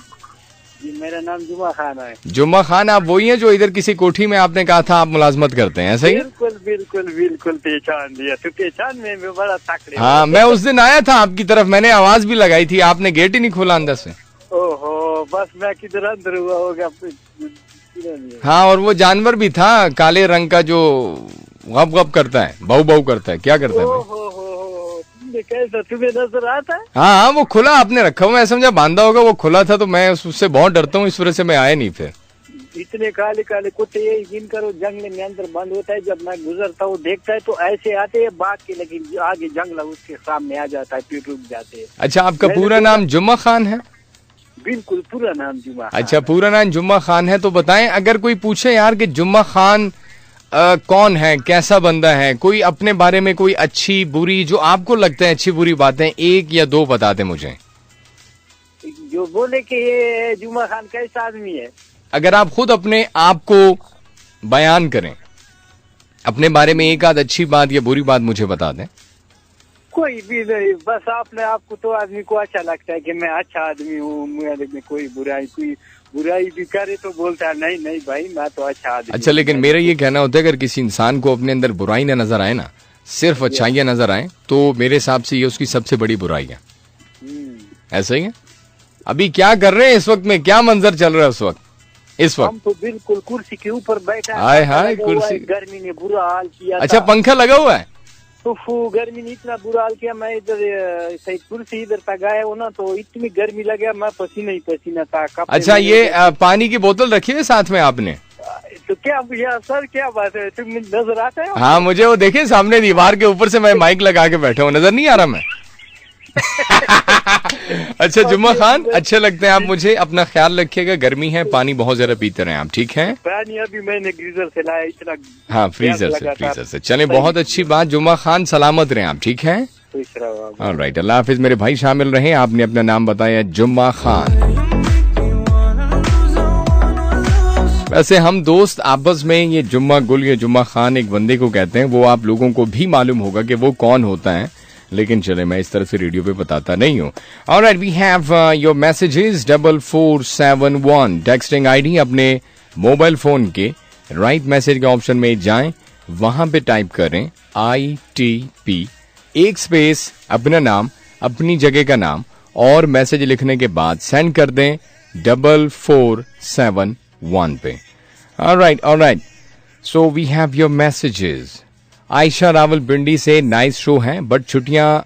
[SPEAKER 2] जी मेरा नाम जुमा खान है।
[SPEAKER 1] जुम्मा खान आप वही हैं जो इधर किसी कोठी में आपने कहा था आप मुलाजमत करते हैं, ऐसा ही?
[SPEAKER 2] बिल्कुल पहचान दिया। तो पहचान में भी बड़ा तकड़े।
[SPEAKER 1] हाँ मैं उस दिन आया था आपकी तरफ, मैंने आवाज भी लगाई थी, आपने गेट ही नहीं खोला अंदर से।
[SPEAKER 2] ओहो बस मैं किधर अंदर हुआ होगा।
[SPEAKER 1] हाँ और वो जानवर भी था काले रंग का जो गप करता है, बहु करता है, क्या करता है?
[SPEAKER 2] कैसा तुम्हें नजर आता है?
[SPEAKER 1] हाँ वो खुला आपने रखा हुआ, मैं समझा बांधा होगा, वो खुला था तो मैं उससे बहुत डरता हूँ, इस वजह से मैं आया नहीं। फिर
[SPEAKER 2] इतने काले काले कुत्ते जिनका जंगल में अंदर बंद होता है, जब मैं गुजरता हूँ देखता है तो ऐसे आते हैं बात के, लेकिन आगे जंगला उसके सामने आ जाता है, फिर रुक जाते हैं।
[SPEAKER 1] अच्छा आपका पूरा नाम जुम्मा खान है?
[SPEAKER 2] बिल्कुल पूरा नाम जुम्मा।
[SPEAKER 1] अच्छा पूरा नाम जुम्मा खान है। तो बताएं अगर कोई पूछे यार कि जुम्मा खान कौन है, कैसा बंदा है, कोई अपने बारे में कोई अच्छी बुरी जो आपको लगता है अच्छी बुरी बातें, 1 या 2 बता दे मुझे।
[SPEAKER 2] जो बोले कि ये जुम्मा खान कैसा आदमी है।
[SPEAKER 1] अगर आप खुद अपने आप को बयान करें, अपने बारे में 1 आध अच्छी बात या बुरी बात मुझे बता दें।
[SPEAKER 2] कोई भी नहीं, बस आपने आपको तो आदमी को अच्छा लगता है कि मैं अच्छा आदमी हूँ, मेरे में कोई बुराई भी करे तो बोलता है नहीं भाई मैं तो अच्छा आदमी।
[SPEAKER 1] अच्छा लेकिन मेरा ये कहना होता है अगर किसी इंसान को अपने अंदर बुराई ना नजर आए ना, सिर्फ अच्छाइयां नजर आए, तो मेरे हिसाब से ये उसकी सबसे बड़ी बुराई है। ऐसा ही है। अभी क्या कर रहे हैं इस वक्त में, क्या मंजर चल रहा है इस वक्त?
[SPEAKER 2] हम तो बिल्कुल कुर्सी के ऊपर बैठा है।
[SPEAKER 1] हाय कुर्सी,
[SPEAKER 2] गर्मी ने बुरा हाल किया।
[SPEAKER 1] अच्छा पंखा लगा हुआ है?
[SPEAKER 2] गर्मी ने इतना बुरा हाल किया। मैं इधर सैदपुर से इधर तक आया हूँ ना, तो इतनी गर्मी लगे, मैं पसीना ही पसीना था।
[SPEAKER 1] अच्छा, ये पानी की बोतल रखी है साथ में आपने?
[SPEAKER 2] तो क्या भैया सर, क्या बात है, तुम नजर आता है?
[SPEAKER 1] हाँ, मुझे वो देखिए सामने दीवार के ऊपर से मैं माइक लगा के बैठा हूँ, नजर नहीं आ रहा मैं? अच्छा जुम्मा खान, अच्छे लगते हैं आप मुझे। अपना ख्याल रखिएगा, गर्मी है, पानी बहुत ज्यादा पीते रहे आप, ठीक है?
[SPEAKER 2] पानी अभी मैंने गीजर से लाया, इतना
[SPEAKER 1] हाँ, फ्रीजर से। चले, बहुत अच्छी बात जुम्मा खान, सलामत रहे आप, ठीक है? ऑलराइट, अल्लाह हाफिज। मेरे भाई शामिल रहे, आपने अपना नाम बताया जुम्मा खान। वैसे हम दोस्त आपस में ये जुम्मा गुल या जुम्मा खान एक बंदे को कहते हैं, वो आप लोगों को भी मालूम होगा कि वो कौन होता है, लेकिन चले मैं इस तरह से रेडियो पे बताता नहीं हूँ। Alright, we have your messages 4471 texting ID. अपने मोबाइल फोन के राइट मैसेज के ऑप्शन में जाएं, वहां पे टाइप करें ITP, एक स्पेस, अपना नाम, अपनी जगह का नाम और मैसेज लिखने के बाद सेंड कर दें 4471 पे। Alright, so we have your messages. Ayesha Rawalpindi से नाइस शो है, बट छुट्टियां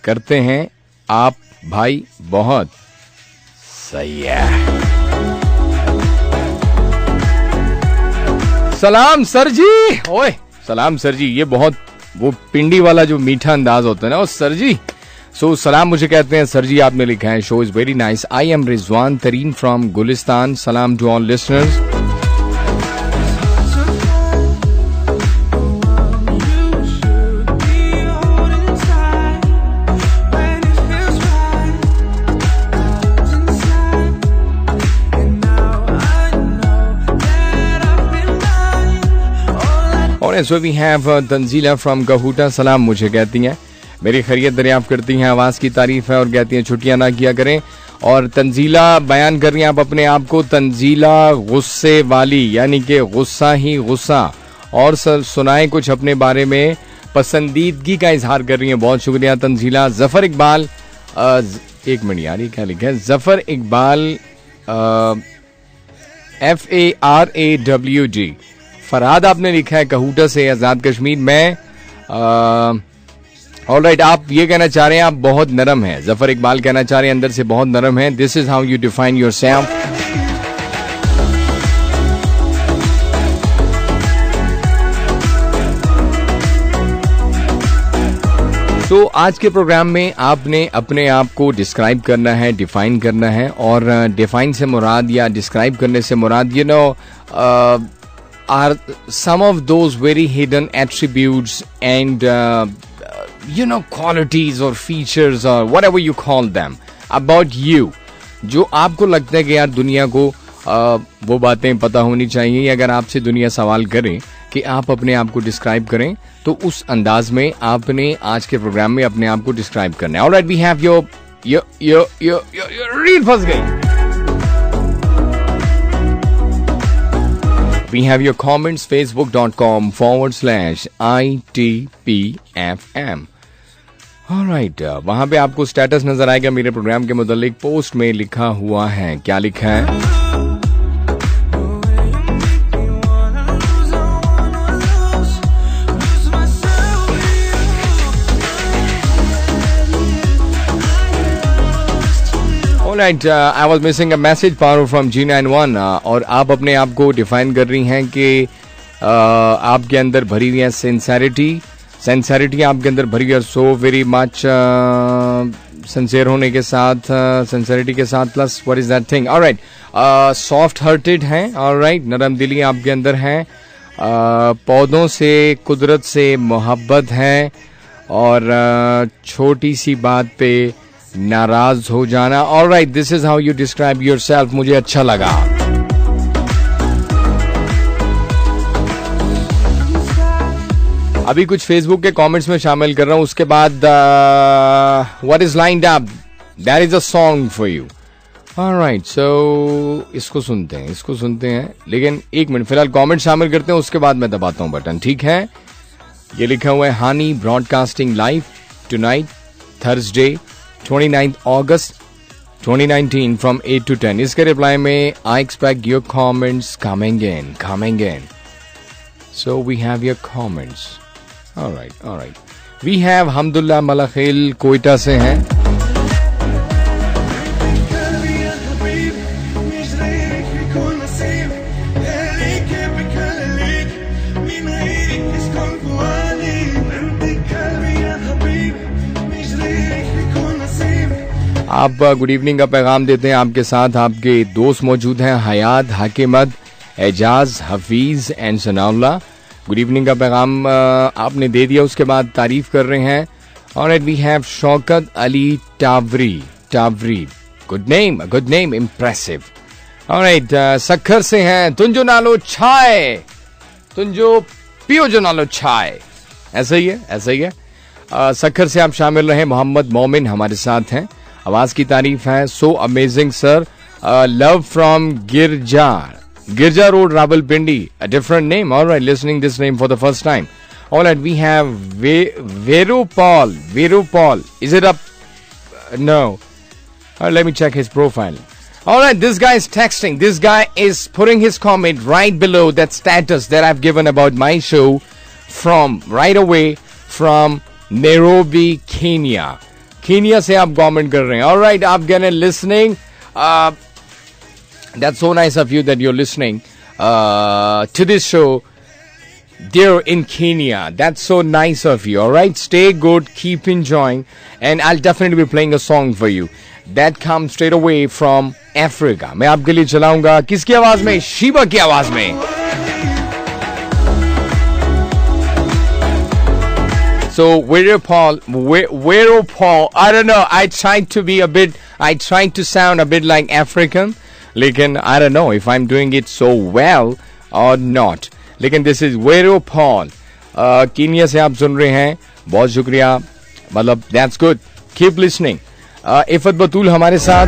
[SPEAKER 1] करते हैं आप भाई, बहुत सही है। सलाम सर जी। ओए सलाम सर जी, ये बहुत वो पिंडी वाला जो मीठा अंदाज होता है ना, वो सर जी। सो सलाम मुझे कहते हैं सर जी। आपने लिखा है show is very nice. I am Rizwan Tareen from Gulistan. सलाम to all listeners. So we have Tanzila from Gahuta. सलाम मुझे कहती हैं मेरी खैरियत दरियाफ्त करती हैं, आवाज़ की तारीफ है और कहती हैं छुट्टियां ना किया करें। और तंजीला बयान कर रही हैं आप अपने आप को, तंजीला गुस्से वाली, यानी कि गुस्सा ही गुस्सा। और सर सुनाए कुछ अपने बारे में, पसंदीदगी का इजहार कर रही हैं। बहुत शुक्रिया तंजीला। जफर इकबाल, एक मिनट यार, ये क्या लिखा है? जफर इकबाल FARAWD। फरहाद आपने लिखा है कहूटा से, आजाद कश्मीर में। ऑलराइट, आप ये कहना चाह रहे हैं आप बहुत नरम हैं। जफर इकबाल कहना चाह रहे हैं अंदर से बहुत नरम है। This is how you define yourself. तो आज के प्रोग्राम में आपने अपने आप को डिस्क्राइब करना है, डिफाइन करना है। और डिफाइन से मुराद या डिस्क्राइब करने से मुराद you know are some of those very hidden attributes and qualities or features or whatever you call them about you, जो आपको लगता है कि यार दुनिया को वो बातें पता होनी चाहिए। अगर आपसे दुनिया सवाल करे कि आप अपने आप को डिस्क्राइब करें, तो उस अंदाज में आपने आज के प्रोग्राम में अपने आप को डिस्क्राइब करना है। Alright, we have your read फंस गई। We have your comments, facebook.com/ITPFM. Alright, वहां पे आपको स्टेटस नजर आएगा मेरे प्रोग्राम के मुतालिक। पोस्ट में लिखा हुआ है, क्या लिखा है? Alright, I was missing a message, Paru from G91, और आप अपने आप को डिफाइन कर रही हैं कि आपके अंदर भरी हुई है सिंसेरिटी आपके अंदर भरी हुई है। सो वेरी मच सिंसियर होने के साथ, सिंसेरिटी के साथ plus what is that thing. Alright, soft hearted हैं। ऑलराइट, नरम दिली आपके अंदर है। पौधों से, कुदरत से मोहब्बत है और छोटी सी बात पे नाराज हो जाना। Alright, this is how you describe yourself. मुझे अच्छा लगा। अभी कुछ फेसबुक के कमेंट्स में शामिल कर रहा हूं, उसके बाद what is lined up, that is a song for you. Alright, so इसको सुनते हैं, लेकिन एक मिनट फिलहाल कमेंट शामिल करते हैं, उसके बाद मैं दबाता हूं बटन, ठीक है? ये लिखा हुआ है Hani broadcasting live tonight Thursday 29th August 2019 from 8 to 10. इसके रिप्लाई में I expect your comments coming in. So we have your comments. Alright. We have Hamdullah Malakhel Quetta से हैं. आप गुड इवनिंग का पैगाम देते हैं. आपके साथ आपके दोस्त मौजूद हैं, Hayat, Hakimat, Ejaz, Hafeez and Sanaullah. Good evening का पैगाम आपने दे दिया, उसके बाद तारीफ कर रहे हैं. Alright, we have Shaukat Ali Tawari. Good name, impressive. Alright, Sukkur से हैं. तुंजो नालो छाए, तुंजो पियो जो नालो छाए. ऐसा ही है. सक्खर से आप शामिल रहे. मोहम्मद मोमिन हमारे साथ हैं. आवाज की तारीफ है. So amazing sir. Love from Girja road, Rawalpindi. A different name. Alright, listening this name for the first time. Alright, we have Veropal. Is it up? No. Let me check his profile. Alright, this guy is texting. This guy is putting his comment right below that status that I've given about my show right away from Nairobi, Kenya. Kenya से आप comment कर रहे हैं. Alright, आप गए listening. That's so nice of you that you're listening to this show there in Kenya. That's so nice of you. Alright, stay good, keep enjoying, and I'll definitely be playing a song for you that comes straight away from Africa. मैं आपके लिए चलाऊंगा किसकी आवाज में? शीबा की आवाज में. So Veropal, I don't know. I tried to sound a bit like African, लेकिन I don't know if I'm doing it so well or not. लेकिन this is Veropal. कीनिया से आप सुन रहे हैं. बहुत शुक्रिया. मतलब that's good. Keep listening. Iffat बतूल हमारे साथ.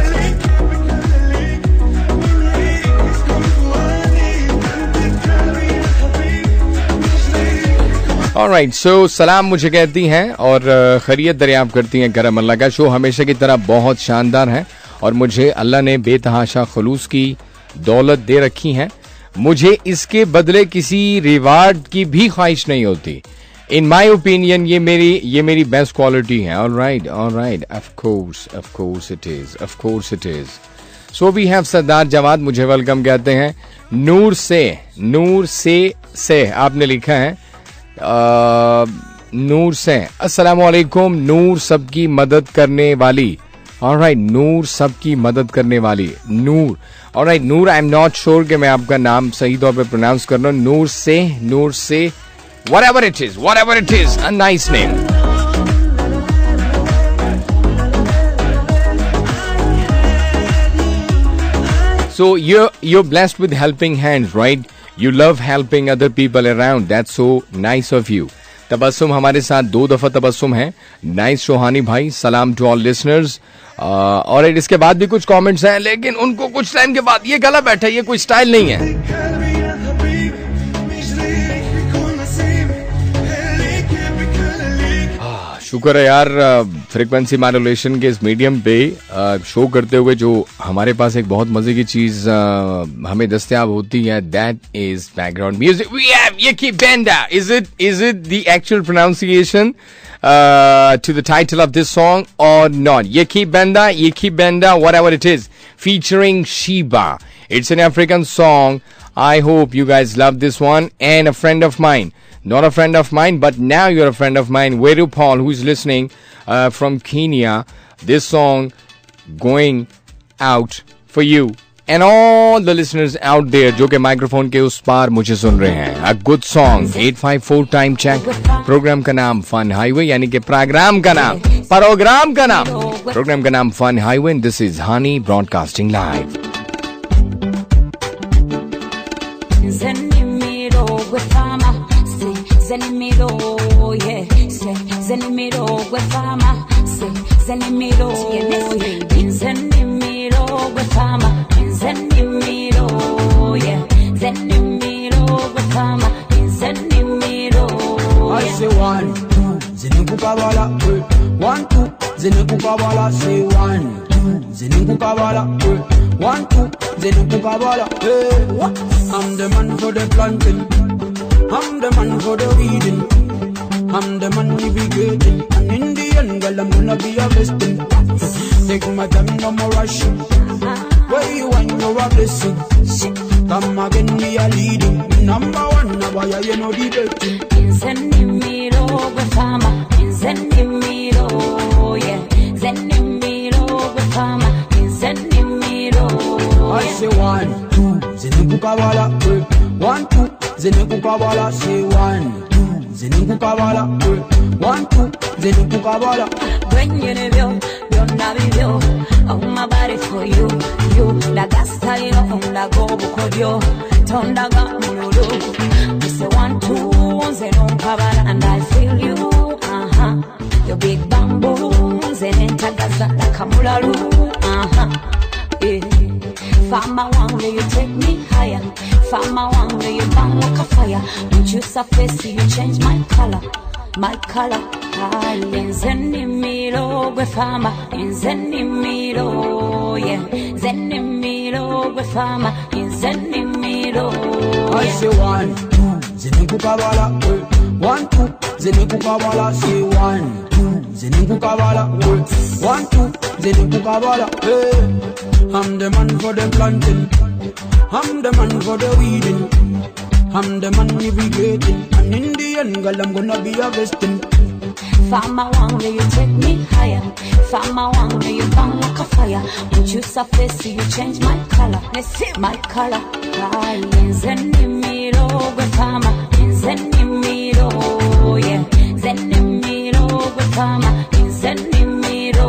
[SPEAKER 1] Alright, so सलाम मुझे कहती हैं और खैरियत दरियाफ्त करती हैं. करम अल्लाह का. शो हमेशा की तरह बहुत शानदार है और मुझे अल्लाह ने बेतहाशा खुलूस की दौलत दे रखी है. मुझे इसके बदले किसी रिवार्ड की भी ख्वाहिश नहीं होती. इन माई ओपिनियन ये मेरी बेस्ट क्वालिटी है. Alright, of course it is. So we have Sardar Jawad मुझे वेलकम कहते हैं. नूर से आपने लिखा है. नूर से अस्सलाम वालेकुम. नूर सबकी मदद करने वाली. ऑलराइट, नूर सबकी मदद करने वाली. Noor. Alright, Noor, I am not sure कि मैं आपका नाम सही तौर पे प्रोनाउंस कर रहा हूं. नूर से whatever it is, a nice name. So you're blessed with helping hands, right? You love helping other people around. That's so nice of you. Tabassum हमारे साथ 2 दफा तबस्सुम है. नाइस शोहानी भाई. सलाम टू ऑल लिसनर्स. और इसके बाद भी कुछ कमेंट्स हैं, लेकिन उनको कुछ टाइम के बाद ये गला बैठा, ये कोई स्टाइल नहीं है. शुक्र है यार, फ्रीक्वेंसी मॉड्यूलेशन के इस मीडियम पे शो करते हुए जो हमारे पास एक बहुत मजे की चीज हमें दस्तयाब होती है, that is background music. We have येकी बेंडा. Is it the actual pronunciation to the title of this song or not? Yeki Benda, whatever it is, featuring Sheba. It's an African song. I hope you guys love this one. And a friend of mine, not a friend of mine, but now you're a friend of mine, Veropal, who is listening from Kenya. This song going out for you and all the listeners out there जो के microphone के उस पार मुझे सुन रहे हैं. A good song. 854 time check. Programme का नाम fun highway, यानी कि प्रोग्राम का नाम fun highway. This is Honey broadcasting live.
[SPEAKER 4] I say 1, 2, zinukukabala. 1, 2, zinukukabala. Say 1, 2, zinukukabala. 1, 2, zinukukabala. I'm the man for the planting. I'm the man for the weeding. I'm the man navigating, and in the end, girl, I'm gonna be a blessing. Take my time, no more rushing. Where you want, you're a blessing. Come again, we are leading. Number one, now why are you not debating?
[SPEAKER 5] Zenimiro, Bafama, Zenimiro, yeah. Zenimiro, Bafama, Zenimiro.
[SPEAKER 4] I say 1, 2, Zenukukawala, 1, 2, Zenukukawala, say 1, 2, Zenukukawala, 1, 2, Zenukukawala.
[SPEAKER 5] When you know, you're not real. Oh, my body for you, the gas style on the go, Bukodio, Tondaga, Mulu. I say 1, 2, Zenukawala, and I feel you, your big bamboo, Zenentagaza, like Kamularu, yeah. Fama one, you take me higher. Fama one, you burn like a fire. When you surface, you change my color. My color. Zenimiro, we fama. Zenimiro, yeah. Zenimiro, we fama. Zenimiro.
[SPEAKER 4] I say 1, 2, Zenukukawala, 1, 2, Zenukukawala, say 1, 2, Zenukukawala, 1, 2, Zenukukawala, hey. I'm the man for the planting, I'm the man for the weeding, I'm the man navigating, and in the end, girl, I'm gonna be harvesting.
[SPEAKER 5] Fama one, you take me higher. Fama one, you burn like a fire. When you surface, you change my color. My color. Zenimiro, we fama. Zenimiro, yeah. Zenimiro, we fama. Zenimiro.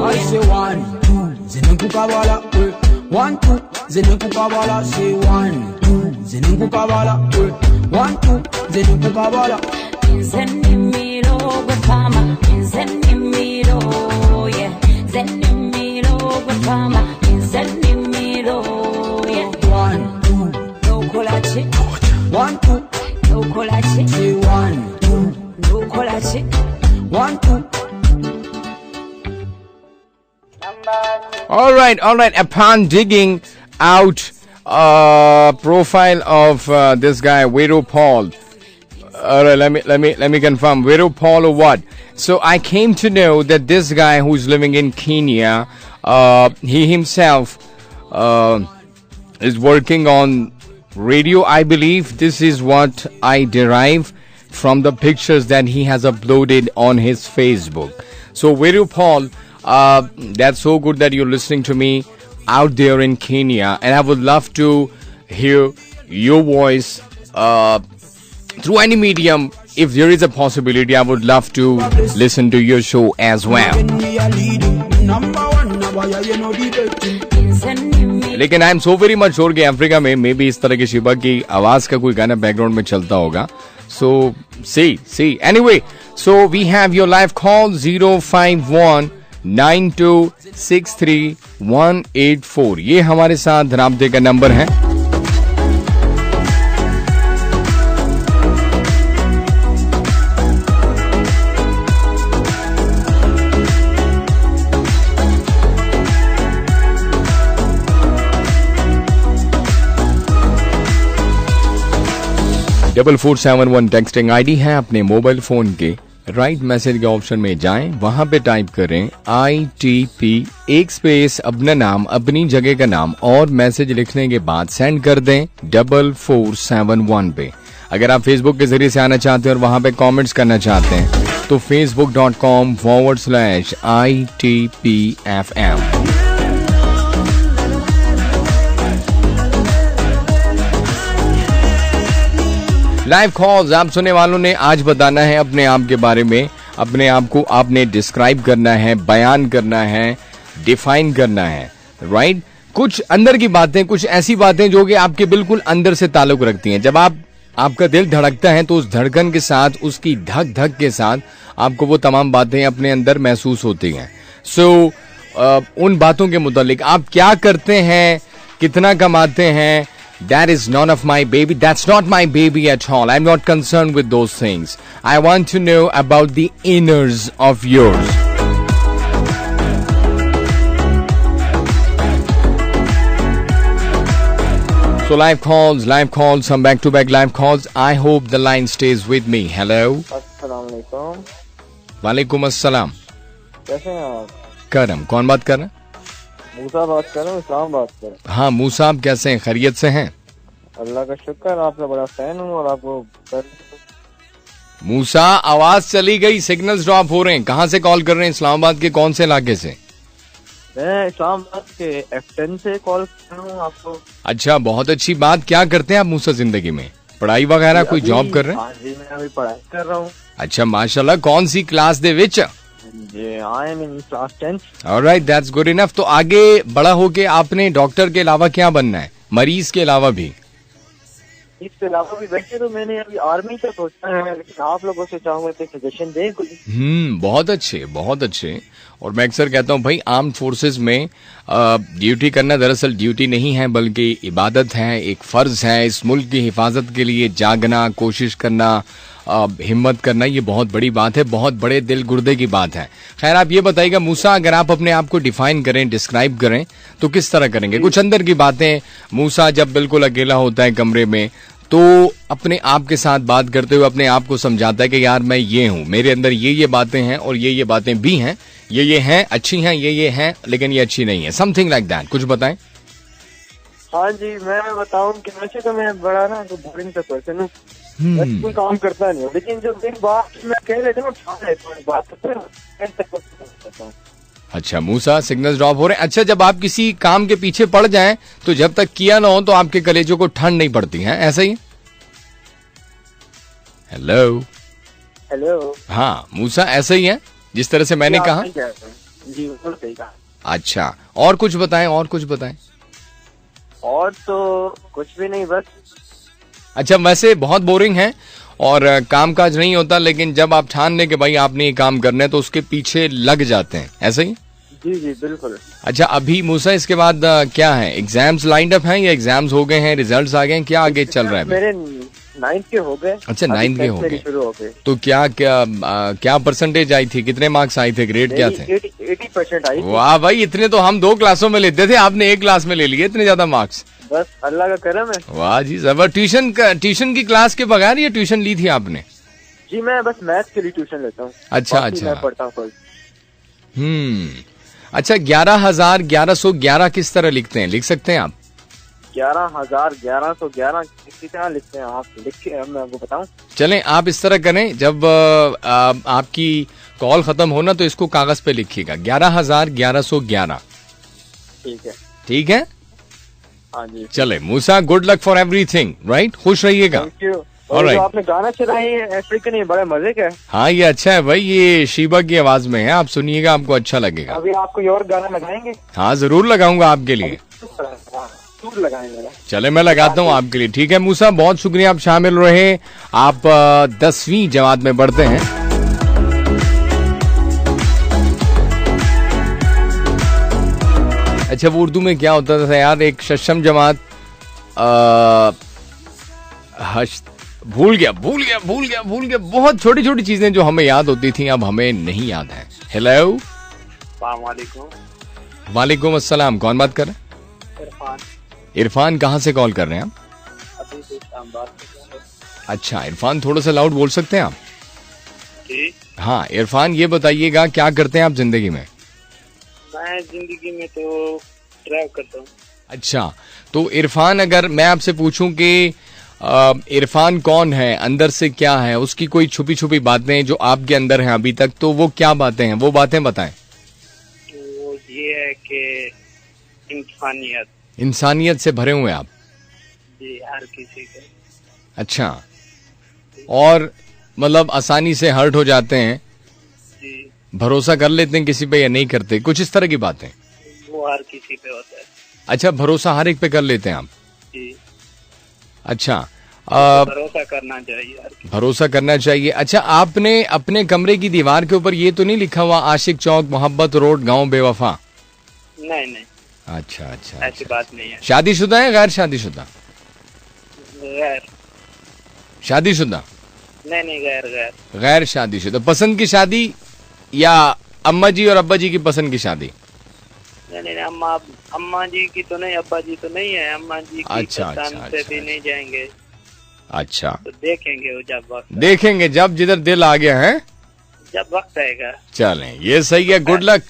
[SPEAKER 4] I say 1, 2, Zenukukawala, 1, 2, Zenukukawala, say 1, 2, Zenukukawala, 1, 2, Zenukukawala.
[SPEAKER 5] Zenimiro, we fama. Zenimiro, yeah. Zenimiro, we fama. Zenimiro, yeah.
[SPEAKER 4] 1, 2,
[SPEAKER 5] no kolachi.
[SPEAKER 4] 1, 2,
[SPEAKER 5] no kolachi.
[SPEAKER 4] say 1, 2,
[SPEAKER 5] no kolachi.
[SPEAKER 4] 1, 2.
[SPEAKER 1] All right. Upon digging out profile of this guy, Vero Paul. All right, let me confirm. Vero Paul or what? So I came to know that this guy who's living in Kenya, he himself is working on radio. I believe this is what I derive from the pictures that he has uploaded on his Facebook. So Vero Paul, that's so good that you're listening to me out there in Kenya, and I would love to hear your voice through any medium. If there is a possibility, I would love to listen to your show as well. लेकिन I am so very much sure कि Africa में may be इस तरह की शिवा की आवाज का कोई गाना बैकग्राउंड में चलता होगा. So see anyway, so we have your live call 05192631184. ये हमारे साथ राब्ते का नंबर है. डबल 471 टेक्सटिंग आईडी है. अपने मोबाइल फोन के राइट मैसेज के ऑप्शन में जाएं, वहां पे टाइप करें ITP एक स्पेस अपना नाम अपनी जगह का नाम और मैसेज लिखने के बाद सेंड कर दें 4471 पे. अगर आप फेसबुक के जरिए से आना चाहते हैं और वहां पे कमेंट्स करना चाहते हैं तो facebook.com/ITPFM. लाइव कॉल्स आप सुनने वालों ने आज बताना है अपने आप के बारे में. अपने आप को आपने डिस्क्राइब करना है, बयान करना है, डिफाइन करना है. राइट, कुछ अंदर की बातें, कुछ ऐसी बातें जो कि आपके बिल्कुल अंदर से ताल्लुक रखती हैं. जब आपका दिल धड़कता है तो उस धड़कन के साथ, उसकी धक धक के साथ आपको वो तमाम बातें अपने अंदर महसूस होती हैं. सो उन बातों के मुतालिक आप क्या करते हैं, कितना कमाते हैं, that is none of my baby. That's not my baby at all. I'm not concerned with those things. I want to know about the inners of yours. So live calls, some back to back live calls. I hope the line stays with me. Hello.
[SPEAKER 6] Assalamu अस्सलाम वालेकुम।
[SPEAKER 1] वालेकुम अस्सलाम।
[SPEAKER 6] कैसे हैं आप?
[SPEAKER 1] करम, कौन बात कर रहे हैं?
[SPEAKER 6] मूसा बात कर रहा हूँ, इस्लाम बात कर रहा हूँ।
[SPEAKER 1] हाँ मूसा, आप कैसे हैं? खैरियत से हैं?
[SPEAKER 6] अल्लाह का शुक्र, आपका बड़ा फैन हूँ और आपको
[SPEAKER 1] मूसा आवाज चली गई, सिग्नल्स ड्रॉप हो रहे हैं। कहाँ से कॉल कर रहे हैं? इस्लामाबाद के कौन से इलाके से?
[SPEAKER 6] मैं इस्लामाबाद के F10 से कॉल कर रहा हूँ आपको।
[SPEAKER 1] अच्छा, बहुत अच्छी बात। क्या करते हैं आप मूसा जिंदगी में? पढ़ाई वगैरह कोई जॉब कर रहे हैं?
[SPEAKER 6] हाँ जी, मैं अभी पढ़ाई कर रहा हूँ।
[SPEAKER 1] अच्छा माशाल्लाह, कौन सी क्लास दे विच?
[SPEAKER 6] I am in class 10th।
[SPEAKER 1] Alright, that's good enough. तो आगे बड़ा होके आपने डॉक्टर के अलावा क्या बनना है? मरीज के अलावा भी?
[SPEAKER 6] इसके अलावा भी वैसे तो मैंने अभी आर्मी का सोचा है, लेकिन आप लोगों से चाहूंगा कि सजेशन दें कोई।
[SPEAKER 1] बहुत अच्छे, बहुत अच्छे। और मैं अक्सर कहता हूँ भाई, आर्म्ड फोर्सेस में ड्यूटी करना दरअसल ड्यूटी नहीं है, बल्कि इबादत है, एक फर्ज है। इस मुल्क की हिफाजत के लिए जागना, कोशिश करना, हिम्मत करना, ये बहुत बड़ी बात है, बहुत बड़े दिल गुर्दे की बात है। खैर, आप ये बताइएगा मूसा, अगर आप अपने आप को डिफाइन करें, डिस्क्राइब करें, तो किस तरह करेंगे? कुछ अंदर की बातें। मूसा जब बिल्कुल अकेला होता है कमरे में, तो अपने आप के साथ बात करते हुए अपने आप को समझाता है कि यार मैं ये हूँ, मेरे अंदर ये बातें हैं और ये बातें भी हैं, ये हैं अच्छी हैं, ये हैं लेकिन ये अच्छी नहीं है, समथिंग लाइक दैट। कुछ बताएं।
[SPEAKER 6] हाँ जी, मैं बताऊं कि वैसे तो मैं बड़ा ना तो बोरिंग सा पर्सन हूँ, वैसे कोई काम करता नहीं हूँ, लेकिन जो दिन बात मैं कह लेते ना बात करता हूँ।
[SPEAKER 1] अच्छा मूसा, सिग्नल ड्रॉप हो रहे हैं। अच्छा, जब आप किसी काम के पीछे पड़ जाएं तो जब तक किया ना हो तो आपके कलेजों को ठंड नहीं पड़ती है, ऐसा ही? Hello
[SPEAKER 6] hello.
[SPEAKER 1] हाँ मूसा, ऐसा ही है जिस तरह से मैंने कहा?
[SPEAKER 6] जी बिल्कुल सही कहा।
[SPEAKER 1] अच्छा, और कुछ बताएं, और कुछ बताएं।
[SPEAKER 6] और तो कुछ भी नहीं, बस।
[SPEAKER 1] अच्छा, वैसे बहुत बोरिंग है और काम काज नहीं होता, लेकिन जब आप ठान लें कि भाई आपने ये काम करना है तो उसके पीछे लग जाते हैं, ऐसा ही?
[SPEAKER 6] जी जी बिल्कुल।
[SPEAKER 1] अच्छा, अभी मूसा इसके बाद क्या है? एग्जाम्स लाइंड अप हैं या एग्जाम्स हो गए हैं, रिजल्ट्स आ गए हैं, क्या आगे चल रहा है?
[SPEAKER 6] मेरे 9th के हो गए।
[SPEAKER 1] अच्छा, 9th के हो गए,
[SPEAKER 6] शुरू हो गए।
[SPEAKER 1] तो क्या परसेंटेज आई थी? कितने मार्क्स आए थे? ग्रेड क्या थे?
[SPEAKER 6] 80% आई।
[SPEAKER 1] वाह भाई, इतने तो हम 2 क्लासों में लेते थे, आपने 1 क्लास में ले लिए इतने ज्यादा मार्क्स।
[SPEAKER 6] बस अल्लाह का करम है।
[SPEAKER 1] वाह जी, जबर। ट्यूशन की क्लास के बगैर ये ट्यूशन ली थी आपने?
[SPEAKER 6] जी मैं बस मैथ्स के लिए ट्यूशन लेता हूँ।
[SPEAKER 1] अच्छा
[SPEAKER 6] मैं पढ़ता हूँ।
[SPEAKER 1] अच्छा, 11,1111 किस तरह लिखते हैं? लिख सकते हैं आप?
[SPEAKER 6] 11,1111 किसी तरह लिखते हैं आप? लिखिए, मैं आपको बताऊं।
[SPEAKER 1] चलें, आप इस तरह करें, जब आपकी कॉल खत्म होना तो इसको कागज पे लिखिएगा, 11,1111।
[SPEAKER 6] ठीक है।
[SPEAKER 1] ठीक है,
[SPEAKER 6] हाँ जी।
[SPEAKER 1] चले Musa, good luck for everything, right? खुश रहिएगा।
[SPEAKER 6] Thank you. और जो आपने गाना चलाए हैं अफ्रीकन, ये बड़ा मजे का है।
[SPEAKER 1] हाँ, ये अच्छा है भाई, ये शीबा की आवाज में है, आप सुनिएगा, आपको अच्छा लगेगा।
[SPEAKER 6] अभी आप कोई और गाना लगाएंगे?
[SPEAKER 1] हाँ जरूर लगाऊंगा आपके लिए।
[SPEAKER 6] लगाएंगे।
[SPEAKER 1] चले, मैं लगाता हूँ आपके लिए। ठीक है मूसा, बहुत शुक्रिया, आप शामिल रहे। आप 10वीं जमात में पढ़ते हैं। अच्छा, वो उर्दू में क्या होता था यार? एक शशम जमात, भूल गया। बहुत छोटी छोटी चीजें जो हमें याद होती थी, अब हमें नहीं याद है। हेलो, वालेकुम अस्सलाम। कौन बात कर रहे हैं? इरफान, कहाँ से कॉल कर रहे हैं आप? अच्छा इरफान, थोड़ा सा लाउड बोल सकते हैं आप? हाँ इरफान, ये बताइएगा क्या करते हैं आप जिंदगी में?
[SPEAKER 7] मैं जिंदगी में तो ड्राइव करता हूँ। अच्छा,
[SPEAKER 1] तो इरफान, अगर मैं आपसे पूछूं कि इरफान कौन है, अंदर से क्या है, उसकी कोई छुपी छुपी बातें जो आपके अंदर हैं अभी तक, तो वो क्या बातें हैं? वो बातें बताएं।
[SPEAKER 7] तो ये है कि
[SPEAKER 1] इंसानियत से भरे हुए आप
[SPEAKER 7] जी, हर किसी के।
[SPEAKER 1] अच्छा, और मतलब आसानी से हर्ट हो जाते हैं
[SPEAKER 7] जी,
[SPEAKER 1] भरोसा कर लेते हैं किसी पे या नहीं करते, कुछ इस तरह की बातें?
[SPEAKER 7] वो हर किसी पे होता है।
[SPEAKER 1] अच्छा, भरोसा हर एक पे कर लेते हैं आप?
[SPEAKER 7] जी।
[SPEAKER 1] अच्छा,
[SPEAKER 7] भरोसा करना चाहिए।
[SPEAKER 1] भरोसा करना चाहिए। अच्छा, आपने अपने कमरे की दीवार के ऊपर ये तो नहीं लिखा हुआ आशिक चौक मोहब्बत रोड गांव बेवफा?
[SPEAKER 7] नहीं।
[SPEAKER 1] अच्छा,
[SPEAKER 7] ऐसी बात नहीं है।
[SPEAKER 1] शादीशुदा है गैर शादीशुदा?
[SPEAKER 7] गैर
[SPEAKER 1] शादीशुदा?
[SPEAKER 7] नहीं,
[SPEAKER 1] गैर शादीशुदा। पसंद की शादी या अम्मा जी और अब्बा जी की पसंद की शादी?
[SPEAKER 7] नहीं, अम्मा जी की तो नहीं, अब्बा जी तो नहीं है। अम्मा जी की पसंद से भी नहीं जाएंगे।
[SPEAKER 1] अच्छा,
[SPEAKER 7] तो देखेंगे वो जब वक्त,
[SPEAKER 1] देखेंगे जब जिधर दिल आ गया है,
[SPEAKER 7] जब वक्त आएगा।
[SPEAKER 1] चलें, ये सही है, गुड लक।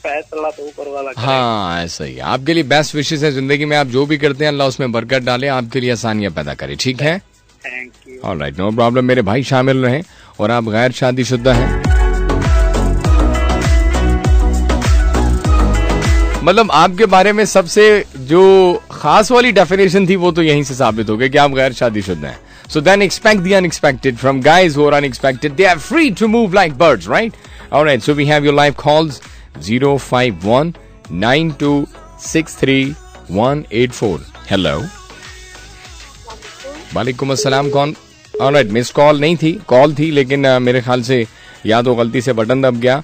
[SPEAKER 7] फैसला तो ऊपर वाला करेगा।
[SPEAKER 1] हाँ ऐसा ही है। आपके लिए बेस्ट विशेष है जिंदगी में, आप जो भी करते हैं अल्लाह उसमें बरकत डाले, आपके लिए आसानियां पैदा करे, ठीक है?
[SPEAKER 7] Thank you.
[SPEAKER 1] Alright, no problem. मेरे भाई शामिल रहे और आप गैर शादीशुदा हैं, मतलब आपके बारे में सबसे जो खास वाली डेफिनेशन थी वो तो यहीं से साबित हो गई कि आप गैर शादीशुदा हैं। So then expect the unexpected from guys who are unexpected. They are free to move like birds, right? All right, so we have your live calls 051-9263-184. Hello. वालेकुम अस्सलाम, कौन? All right, मिस कॉल नहीं थी, call थी, लेकिन मेरे ख्याल से या तो गलती से बटन दब गया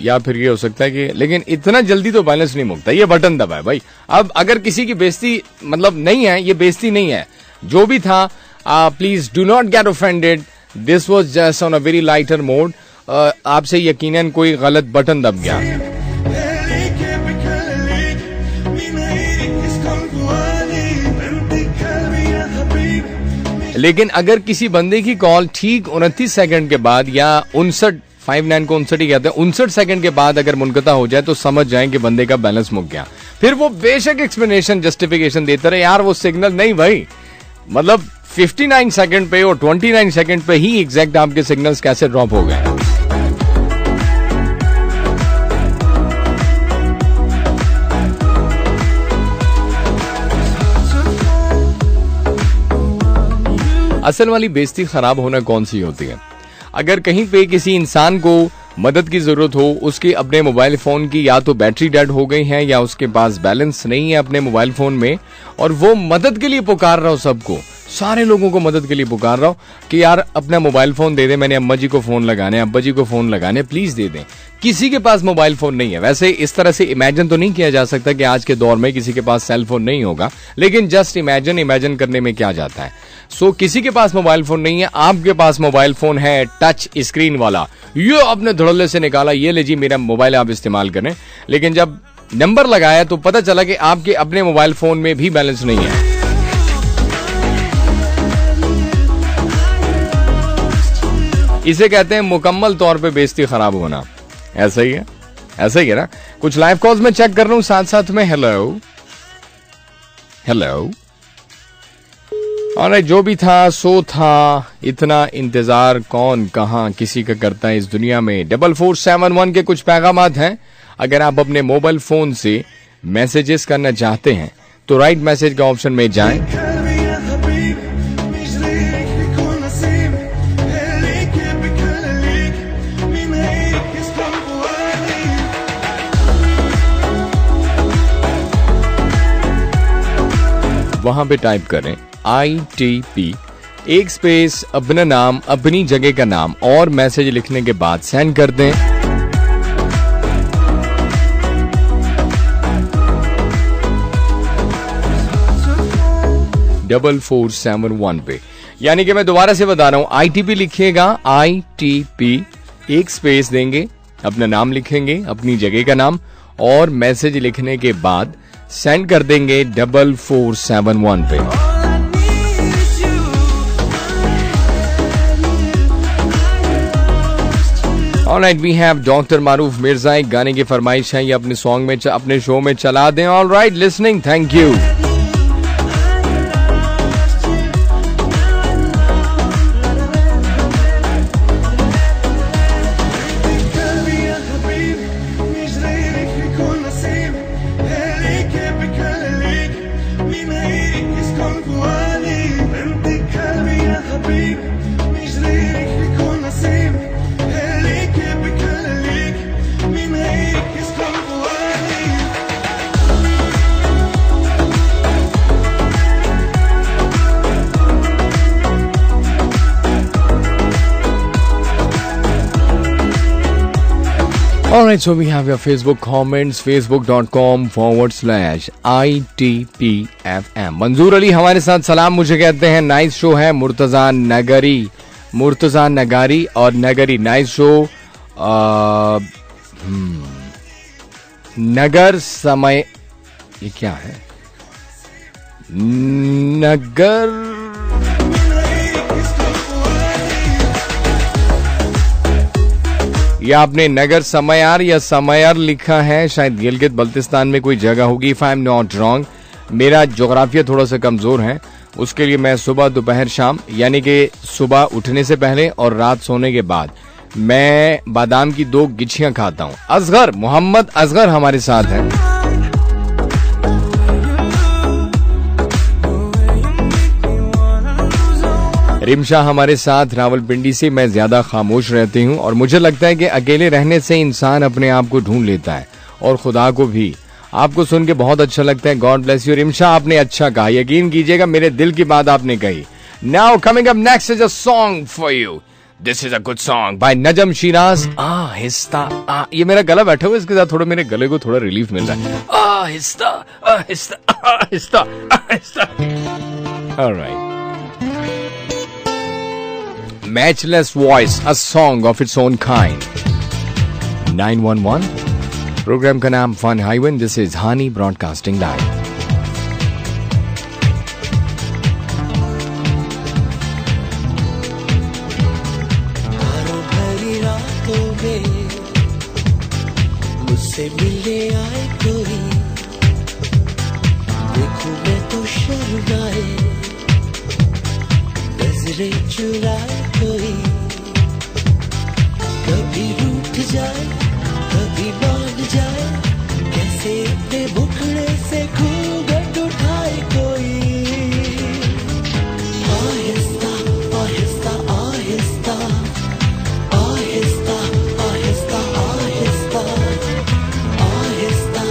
[SPEAKER 1] या फिर ये हो सकता है कि, लेकिन इतना जल्दी तो बैलेंस नहीं मुकता, ये बटन दबा है भाई। अब अगर किसी की बेइज्जती मतलब नहीं है, ये बेइज्जती नहीं है, जो भी था please do not get offended, this was just on a very lighter mode. आपसे यकीनन कोई गलत बटन दब गया, लेकिन अगर किसी बंदे की कॉल ठीक 29 सेकंड के बाद या 59 को 59 ही कहते हैं, 59 सेकंड के बाद अगर मुनक़ता हो जाए तो समझ जाएं कि बंदे का बैलेंस मुक गया। फिर वो बेशक एक्सप्लेनेशन जस्टिफिकेशन देते रहे, यार वो सिग्नल नहीं भाई, मतलब 59 सेकंड पे और 29 सेकंड पे ही एग्जैक्ट आपके सिग्नल्स कैसे ड्रॉप हो गए। असल वाली बेइज्जती खराब होना कौन सी होती है? अगर कहीं पे किसी इंसान को मदद की जरूरत हो, उसके अपने मोबाइल फोन की या तो बैटरी डेड हो गई है या उसके पास बैलेंस नहीं है अपने मोबाइल फोन में, और वो मदद के लिए पुकार रहा हो, सबको, सारे लोगों को मदद के लिए पुकार रहा हो कि यार अपना मोबाइल फोन दे दे, मैंने अम्मा जी को फोन लगाने, अब्बा जी को फोन लगाने, प्लीज दे दें। किसी के पास मोबाइल फोन नहीं है। वैसे इस तरह से इमेजिन तो नहीं किया जा सकता कि आज के दौर में किसी के पास सेल फोन नहीं होगा, लेकिन जस्ट इमेजिन करने में क्या जाता है। सो किसी के पास मोबाइल फोन नहीं है, आपके पास मोबाइल फोन है टच स्क्रीन वाला, ये आपने धड़ल्ले से निकाला, ये ले जी मेरा मोबाइल आप इस्तेमाल करें, लेकिन जब नंबर लगाया तो पता चला कि आपके अपने मोबाइल फोन में भी बैलेंस नहीं है। इसे कहते हैं मुकम्मल तौर पे बेइज्जती खराब होना। ऐसा ही है, ऐसा ही है ना। कुछ लाइव कॉल्स में चेक कर रहा हूं साथ साथ में। हेलो हेलो, और जो भी था सो था, इतना इंतजार कौन कहां किसी का करता है इस दुनिया में। 4471 के कुछ पैगामात हैं। अगर आप अपने मोबाइल फोन से मैसेजेस करना चाहते हैं तो राइट मैसेज का ऑप्शन में जाएं, वहां पे टाइप करें ITP, एक स्पेस, अपना नाम, अपनी जगह का नाम और मैसेज लिखने के बाद सेंड कर दें। डबल 4471 पे। यानी कि मैं दोबारा से बता रहा हूं, ITP लिखिएगा, ITP, एक स्पेस देंगे, अपना नाम लिखेंगे, अपनी जगह का नाम और मैसेज लिखने के बाद सेंड कर देंगे 4471 पे। ऑलराइट, वी हैव डॉक्टर मारूफ मिर्जा, एक गाने की फरमाइश है, ये अपने सॉन्ग में अपने शो में चला दें। Alright, listening, thank you. Alright, so we have your Facebook comments, facebook.com/ITPFM। मंजूर अली हमारे साथ सलाम, मुझे कहते हैं नाइस शो है, मुर्तजा नगारी और नगरी, नाइस शो। नगर समय, ये क्या है? नगर ये आपने नगर समयार या समयार लिखा है, शायद गिलगित बल्तिस्तान में कोई जगह होगी, if I am not wrong. मेरा ज्योग्राफिया थोड़ा सा कमजोर है, उसके लिए मैं सुबह दोपहर शाम यानी कि सुबह उठने से पहले और रात सोने के बाद मैं बादाम की 2 गिच्छियां खाता हूं। असगर, मोहम्मद असगर हमारे साथ हैं। रिमशा हमारे साथ रावलपिंडी से। मैं ज्यादा खामोश रहती हूँ और मुझे लगता है कि अकेले रहने से इंसान अपने आप को ढूंढ लेता है और खुदा को भी। आपको सुन के बहुत अच्छा लगता है। गॉड ब्लेस यू रिमशा, आपने अच्छा कहा, यकीन कीजिएगा मेरे दिल की बात आपने कही। Now coming up next is a song for you. This is a good song by Najam Shiraz. आहिस्ता ये मेरा गला बैठा हुआ है, इसके साथ थोड़ा मेरे गले को थोड़ा रिलीफ मिल रहा है। Aahista Aahista Aahista Aahista. Alright, Matchless Voice, a song of its own kind. 911 program का नाम Fun Highway. This is Hani Broadcasting Live.
[SPEAKER 8] भरी रातों में मुझसे मिलने आए कोई, देखूं मैं तो शर्माए, नजरें चुराए कोई, कभी रूठ जाए कभी मान जाए, कैसे अपने मुखड़े से घूंघट उठाए कोई। आहिस्ता आहिस्ता आहिस्ता आहिस्ता आहिस्ता आहिस्ता आहिस्ता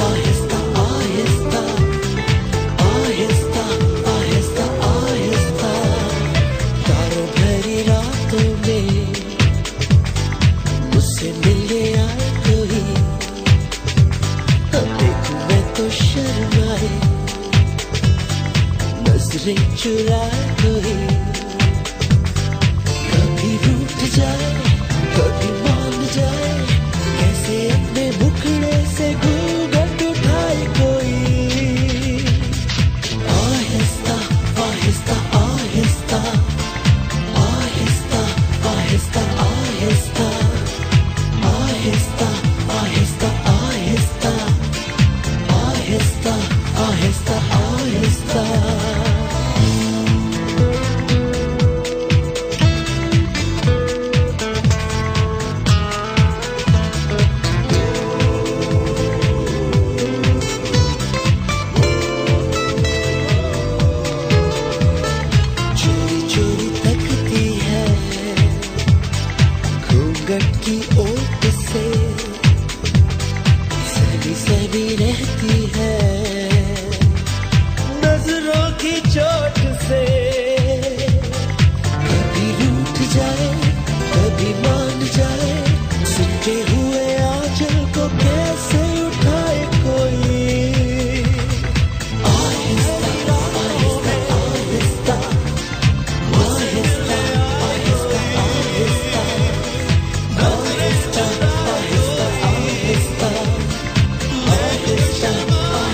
[SPEAKER 8] आहिस्ता आहिस्ता आहिस्ता आहिस्ता आहिस्ता। तारों भरी रातों में मुझसे मिलने आए कोई, अब देखूं मैं तो शर्माए, नजरें चुराए कोई, कभी रूठ जाए कभी मान जाए, कैसे अपने मुखड़े से घूंघट उठाए कोई। आहिस्ता आहिस्ता आहिस्ता आहिस्ता आहिस्ता आहिस्ता आहिस्ता आहिस्ता आहिस्ता आहिस्ता आहिस्ता आहिस्ता। चोरी चोरी तकती है घूंघट की ओट से, सहमी सहमी रहती है नजरों की चोट से, कभी रूठ जाए कभी मान जाए, सुनते हुए आंचल को कैसे उठाए कोई। आहिस्ता आहिस्ता आहिस्ता आहिस्ता आहिस्ता आहिस्ता आहिस्ता आहिस्ता आहिस्ता आहिस्ता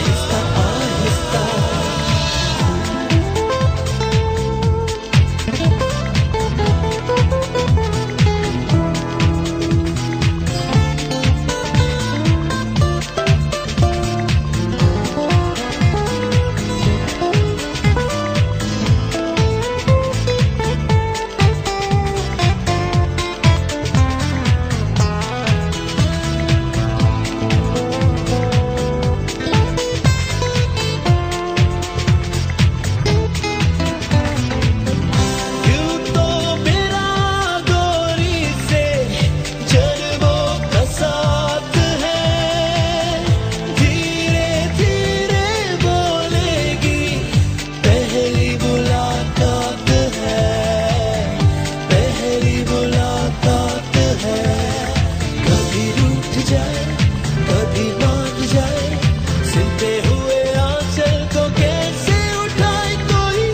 [SPEAKER 8] आहिस्ता आहिस्ता। यूं तो मेरा गोरी से जन्मों का साथ है, धीरे धीरे बोलेगी पहली मुलाकात है, पहली मुलाकात है, कभी रूठ जाए कभी मान जाए, सुनते हुए आंचल को कैसे उठाए कोई।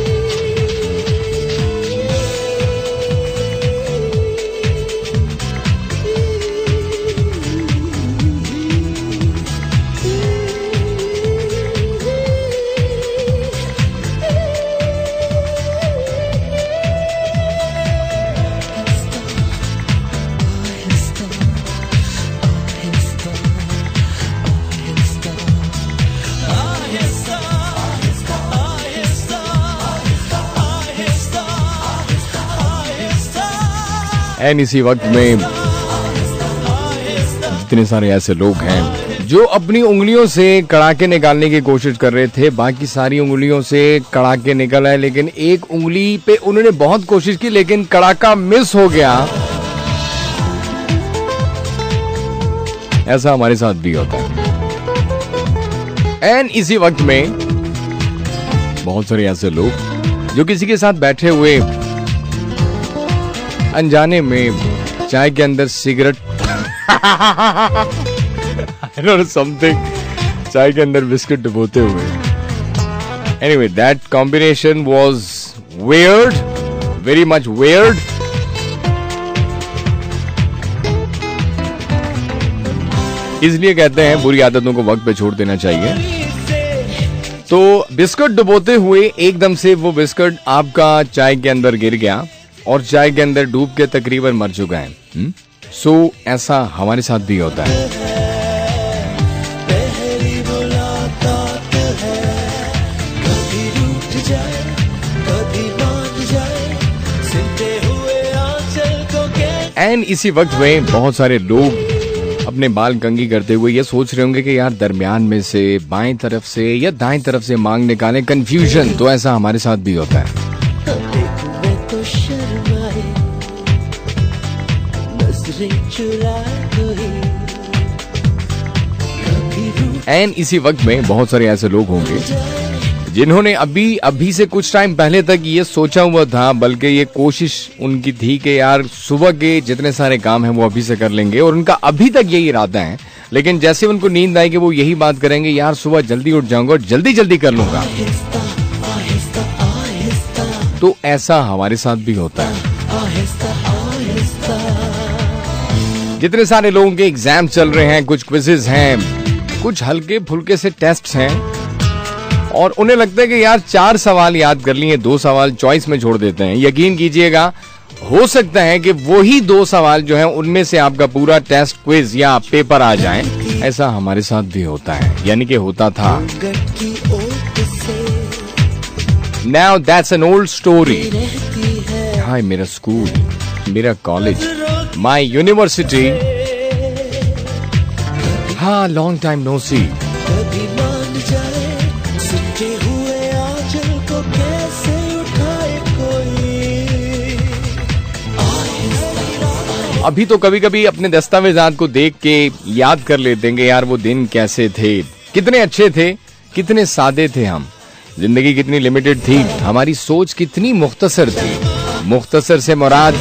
[SPEAKER 8] आहिस्ता
[SPEAKER 1] एंड इसी वक्त में जितने सारे ऐसे लोग हैं जो अपनी उंगलियों से कड़ाके निकालने की कोशिश कर रहे थे, बाकी सारी उंगलियों से कड़ाके निकल आए, लेकिन एक उंगली पे उन्होंने बहुत कोशिश की लेकिन कड़ाका मिस हो गया। ऐसा हमारे साथ भी होता है। एंड इसी वक्त में बहुत सारे ऐसे लोग जो किसी के साथ बैठे हुए अनजाने में चाय के अंदर सिगरेट समथिंग चाय के अंदर बिस्किट डुबोते हुए। Anyway that combination was weird, very much weird. इसलिए कहते हैं बुरी आदतों को वक्त पे छोड़ देना चाहिए। तो बिस्कुट डुबोते हुए एकदम से वो बिस्कुट आपका चाय के अंदर गिर गया और चाय के अंदर डूब के तकरीबन मर चुका है। सो ऐसा हमारे साथ भी होता है।
[SPEAKER 8] पहली मुलाकात है, कभी रूठ जाए कभी मान जाए, सुनते हुए आंचल को
[SPEAKER 1] एंड इसी वक्त में बहुत सारे लोग अपने बाल कंघी करते हुए ये सोच रहे होंगे कि यार दरमियान में से बाएं तरफ से या दाएं तरफ से मांग निकालें, कंफ्यूजन। तो ऐसा हमारे साथ भी होता है।
[SPEAKER 8] तो शर्माए, नजरें चुराए कोई, कभी रूठ
[SPEAKER 1] एंड इसी वक्त में बहुत सारे ऐसे लोग होंगे जिन्होंने अभी से कुछ टाइम पहले तक ये सोचा हुआ था, बल्कि ये कोशिश उनकी थी कि यार सुबह के जितने सारे काम हैं वो अभी से कर लेंगे, और उनका अभी तक यही इरादा है। लेकिन जैसे उनको नींद आएगी वो यही बात करेंगे, यार सुबह जल्दी उठ जाऊंगा और जल्दी जल्दी कर लूंगा।
[SPEAKER 8] आहिस्ता आहिस्ता आहिस्ता,
[SPEAKER 1] तो ऐसा हमारे साथ भी होता है।
[SPEAKER 8] आहिस्ता आहिस्ता,
[SPEAKER 1] जितने सारे लोगों के एग्जाम चल रहे हैं, कुछ क्विजेज हैं, कुछ हल्के फुल्के से टेस्ट हैं, और उन्हें लगता है कि यार 4 सवाल याद कर लिए, 2 सवाल चॉइस में छोड़ देते हैं। यकीन कीजिएगा हो सकता है कि वही 2 सवाल जो हैं उनमें से आपका पूरा टेस्ट, क्विज या पेपर आ जाए। ऐसा हमारे साथ भी होता है, यानी कि होता था।
[SPEAKER 8] गट की ओट से
[SPEAKER 1] now that's an old story.
[SPEAKER 8] रहती है,
[SPEAKER 1] हाय मेरा स्कूल, मेरा कॉलेज, माय यूनिवर्सिटी, हाँ लॉन्ग टाइम नो सी।
[SPEAKER 8] कभी मान जाए, सुनते हुए आंचल को कैसे उठाए कोई।
[SPEAKER 1] अभी तो कभी कभी अपने दस्तावेजात को देख के याद कर लेते हैं कि यार वो दिन कैसे थे, कितने अच्छे थे, कितने सादे थे हम, जिंदगी कितनी लिमिटेड थी, हमारी सोच कितनी मुख्तसर थी। मुख्तसर से मुराद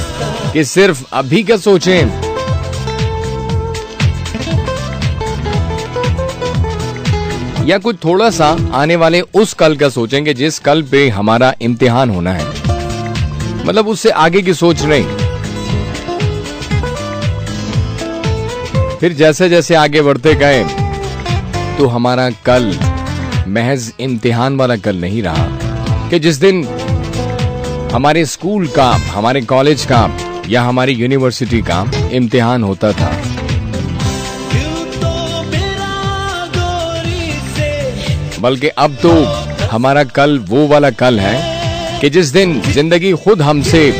[SPEAKER 1] कि सिर्फ अभी का सोचें, या कुछ थोड़ा सा आने वाले उस कल का सोचेंगे जिस कल पे हमारा इम्तिहान होना है, मतलब उससे आगे की सोच नहीं। फिर जैसे जैसे आगे बढ़ते गए तो हमारा कल महज इम्तिहान वाला कल नहीं रहा कि जिस दिन हमारे स्कूल का, हमारे कॉलेज का या हमारी यूनिवर्सिटी का इम्तिहान होता था। बल्कि अब तो हमारा कल वो वाला कल है कि जिस दिन जिंदगी खुद हमसे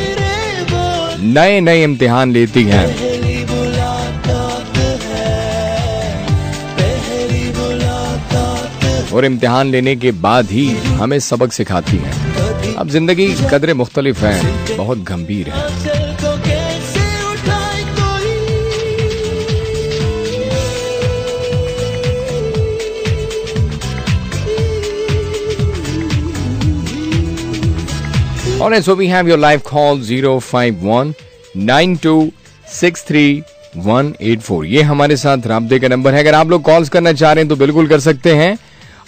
[SPEAKER 1] नए नए इम्तिहान लेती है, और इम्तिहान लेने के बाद ही हमें सबक सिखाती है। अब जिंदगी कदरे मुख्तलिफ है, बहुत गंभीर है। Alright, so we have your live call 051-9263-184। ये हमारे साथ राब्ते का नंबर है। अगर आप लोग कॉल्स करना चाह रहे हैं तो बिल्कुल कर सकते हैं।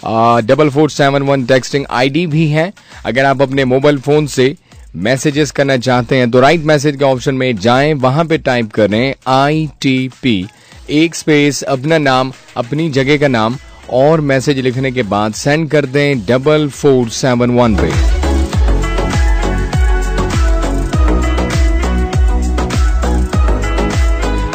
[SPEAKER 1] 4471 टेक्सटिंग आईडी भी है। अगर आप अपने मोबाइल फोन से मैसेजेस करना चाहते हैं तो राइट मैसेज के ऑप्शन में जाएं, वहां पे टाइप करें ITP, एक स्पेस, अपना नाम, अपनी जगह का नाम और मैसेज लिखने के बाद सेंड कर दें 4471 पे।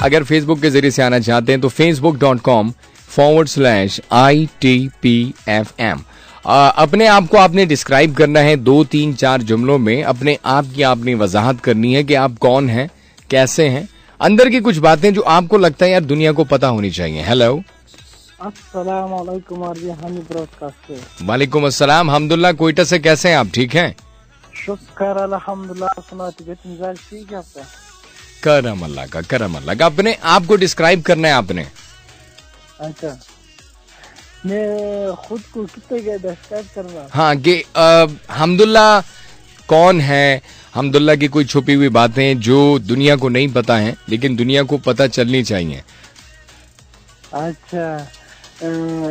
[SPEAKER 1] अगर फेसबुक के जरिए से आना चाहते हैं तो facebook.com/ITPFM। अपने आप को आपने डिस्क्राइब करना है 2, 3, 4 जुमलों में। अपने आप की आपने वजाहत करनी है कि आप कौन हैं, कैसे हैं, अंदर की कुछ बातें जो आपको लगता है यार दुनिया को पता होनी चाहिए। हेलो,
[SPEAKER 6] अस्सलाम वालेकुम आरजे हामिद ब्रॉडकास्ट से।
[SPEAKER 1] वालेकुम अस्सलाम, अल्हम्दुलिल्लाह। कोयटा से कैसे हैं आप, ठीक हैं?
[SPEAKER 6] शुक्र अल्हम्दुलिल्लाह, सुनाती है मिजाज ठीक है आपका?
[SPEAKER 1] करम अल्लाह का, करम अल्लाह का। अपने आप को डिस्क्राइब करना है आपने।
[SPEAKER 6] अच्छा, मैं खुद को कितने डिस्क्राइब करना?
[SPEAKER 1] हाँ, कि अल्हम्दुलिल्लाह कौन है, अल्हम्दुलिल्लाह की कोई छुपी हुई बातें जो दुनिया को नहीं पता है लेकिन दुनिया को पता चलनी चाहिए।
[SPEAKER 6] अच्छा,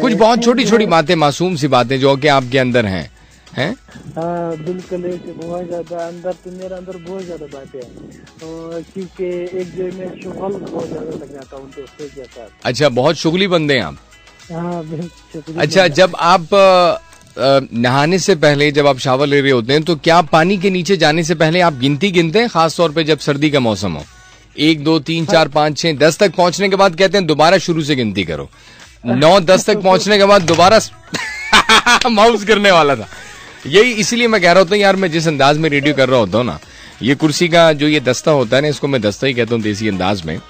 [SPEAKER 1] कुछ बहुत छोटी छोटी बातें, मासूम सी बातें जो कि आपके अंदर हैं।
[SPEAKER 6] हाँ बिल्कुल, ऐसे बहुत ज्यादा अंदर तो मेरे अंदर बहुत ज्यादा बातें हैं, क्योंकि एक जो मैं शुगल बहुत ज्यादा लग जाता हूँ दोस्तों के साथ।
[SPEAKER 1] अच्छा, बहुत शुगली बंदे हैं आप।
[SPEAKER 6] हाँ बिल्कुल।
[SPEAKER 1] अच्छा, जब आप नहाने से पहले, जब आप शावर ले रहे होते हैं, तो क्या पानी के नीचे जाने से पहले आप गिनती गिनते हैं, खास तौर पे जब सर्दी का मौसम हो? 1 2 3 4 5 6 10 तक पहुंचने के बाद कहते हैं दोबारा शुरू से गिनती करो। 9 10 तक पहुंचने के बाद दोबारा माउस करने वाला था। यही इसीलिए मैं कह रहा होता हूँ यार, मैं जिस अंदाज में रेडियो कर रहा होता हूँ ना, ये कुर्सी का जो ये दस्ता होता है ना, इसको मैं दस्ता ही कहता हूँ देसी अंदाज में।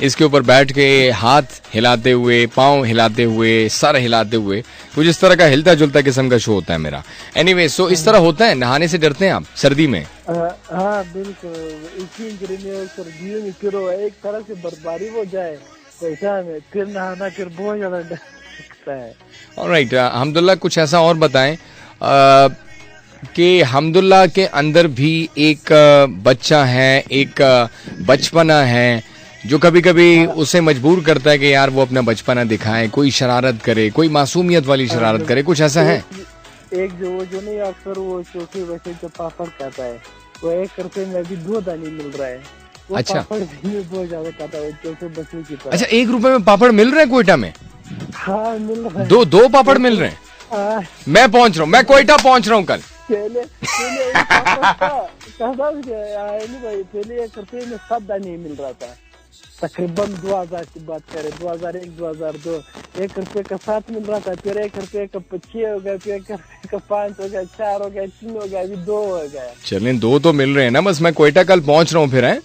[SPEAKER 1] इसके ऊपर बैठ के हाथ हिलाते हुए, पाँव हिलाते हुए, सर हिलाते हुए, कुछ इस तरह का हिलता जुलता किस्म का शो होता है मेरा। एनीवे, सो इस तरह होता है। नहाने से डरते हैं आप सर्दी में?
[SPEAKER 6] हाँ बिल्कुल, सर्दियों में फिर एक तरह से बर्फबारी हो जाए पैसा में, फिर नहाना फिर बहुत ज्यादा डर लगता है।
[SPEAKER 1] ऑलराइट, अल्हम्दुलिल्लाह। कुछ ऐसा और बताएं कि अल्हम्दुलिल्लाह के अंदर भी एक बच्चा है, एक बचपना है जो कभी कभी उसे मजबूर करता है कि यार वो अपना बचपना दिखाए, कोई शरारत करे, कोई मासूमियत वाली शरारत करे, कुछ ऐसा है?
[SPEAKER 6] एक जो नहीं अक्सर वो चोखे वैसे जो पापड़ खाता है, वो 1 रुपए में अभी 2 दाने मिल रहा है। वो
[SPEAKER 1] अच्छा,
[SPEAKER 6] पापड़ भी बहुत ज्यादा खाता है चोखे बच्चों की तरह।
[SPEAKER 1] अच्छा, 1 रुपए में पापड़ मिल रहे हैं कोयटा में?
[SPEAKER 6] हाँ मिल रहा है।
[SPEAKER 1] दो पापड़ मिल रहे हैं। मैं पहुंच रहा हूँ, मैं कोयटा पहुंच रहा हूँ कल।
[SPEAKER 6] पहले 1 रुपए में 7 दाने मिल रहा था, तकरीबन 2000 की बात करें, 2001 2002, 1 रुपए का 7 मिल रहा था, फिर 1 रुपए का 6 हो गया, फिर 1 रुपए का 5 हो गया, 4 हो गया, 3 हो गया, अभी 2 हो गया।
[SPEAKER 1] चलें, 2 तो मिल रहे हैं ना, बस मैं कोयटा कल पहुंच रहा हूँ फिर है।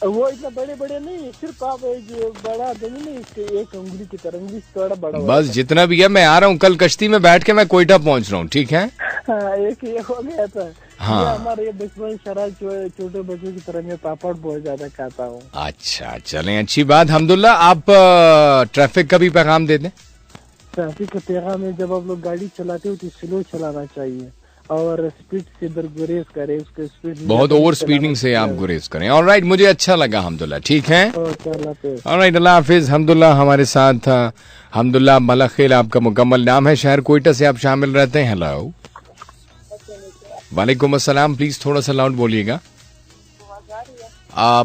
[SPEAKER 6] वो इतना बड़े बड़े नहीं, सिर्फ आप बड़ा नहीं, एक उंगली की तरह, उंगली थोड़ा बड़ा।
[SPEAKER 1] बस जितना भी है, मैं आ रहा हूँ कल कश्ती में बैठ के, मैं कोयटा पहुंच रहा हूँ, ठीक है?
[SPEAKER 6] हाँ, एक ये हो गया था।
[SPEAKER 1] हाँ,
[SPEAKER 6] हमारे ये बचपन शराब छोटे बच्चों की तरह मैं पापड़ बहुत ज्यादा खाता हूँ।
[SPEAKER 1] अच्छा, चलें, अच्छी बात। अल्हम्दुलिल्लाह। आप ट्रैफिक का भी पैगाम दे दें।
[SPEAKER 6] ट्रैफिक का पैगाम है, जब आप लोग गाड़ी चलाते हो तो स्लो चलाना चाहिए और स्पीड से इधर गुरेज करें, उसके स्पीड
[SPEAKER 1] बहुत ओवर स्पीडिंग से आप गुरेज करें। ऑलराइट, मुझे अच्छा लगा, अल्हम्दुलिल्लाह। ठीक है, ऑलराइट, अल्लाह हाफिज। अल्हम्दुलिल्लाह हमारे साथ अल्हम्दुलिल्लाह मलक खेल आपका मुकम्मल नाम है, शहर कोयटा से आप शामिल रहते हैं। हेलो, वालेकुम अस्सलाम। प्लीज थोड़ा सा लाउड बोलिएगा।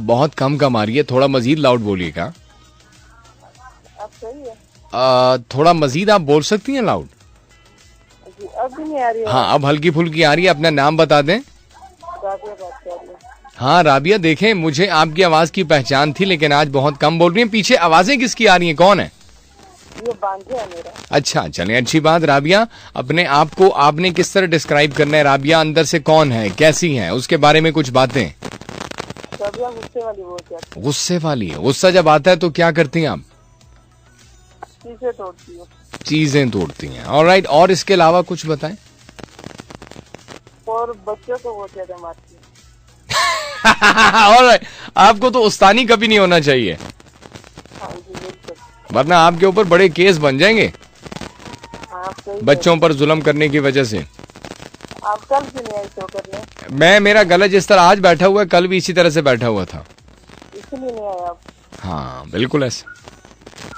[SPEAKER 1] बहुत कम आ रही है, थोड़ा मजीद लाउड बोलिएगा। थोड़ा मजीद आप बोल सकती हैं लाउड?
[SPEAKER 6] अब भी नहीं आ रही है?
[SPEAKER 1] हाँ, अब हल्की फुल्की आ रही है। अपना नाम बता दें। हाँ राबिया, देखें मुझे आपकी आवाज की पहचान थी लेकिन आज बहुत कम बोल रही हैं। पीछे आवाजें किसकी आ रही हैं, कौन है?
[SPEAKER 6] ये बांझे है मेरा।
[SPEAKER 1] अच्छा, चलें, अच्छी बात। राबिया, अपने आप को आपने किस तरह डिस्क्राइब करना है? राबिया अंदर से कौन है, कैसी है, उसके बारे में कुछ बातें।
[SPEAKER 6] राबिया गुस्से वाली बोलती है।
[SPEAKER 1] गुस्से वाली है। गुस्सा जब आता है तो क्या करती हैं आप?
[SPEAKER 6] चीजें तोड़ती है।
[SPEAKER 1] चीजें तोड़ती हैं। ऑलराइट, और इसके अलावा कुछ बताएं।
[SPEAKER 6] और बच्चों को बहुत ज्यादा मारती है।
[SPEAKER 1] ऑलराइट, आपको तो उस्तानी कभी नहीं होना चाहिए, वरना आपके ऊपर बड़े केस बन जाएंगे बच्चों पर जुल्म करने की वजह से।
[SPEAKER 6] आप कल भी नहीं आए शो करने?
[SPEAKER 1] मैं, मेरा गला जिस तरह आज बैठा हुआ है, कल भी इसी तरह से बैठा हुआ था,
[SPEAKER 6] इसलिए नहीं आए आप?
[SPEAKER 1] हाँ बिल्कुल ऐसे।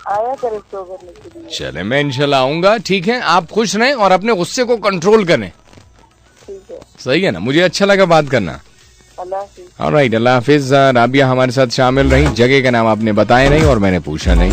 [SPEAKER 6] आया करें शो करने के लिए।
[SPEAKER 1] चले, मैं इंशाल्लाह आऊंगा। ठीक है, आप खुश रहें और अपने गुस्से को कंट्रोल करें।
[SPEAKER 6] ठीक है,
[SPEAKER 1] सही है ना? मुझे अच्छा लगा बात करना।
[SPEAKER 6] अल्लाह हाफिज।
[SPEAKER 1] ऑलराइट, अल्लाह हाफिज। राबिया हमारे साथ शामिल रही। जगह का नाम आपने बताया नहीं और मैंने पूछा नहीं।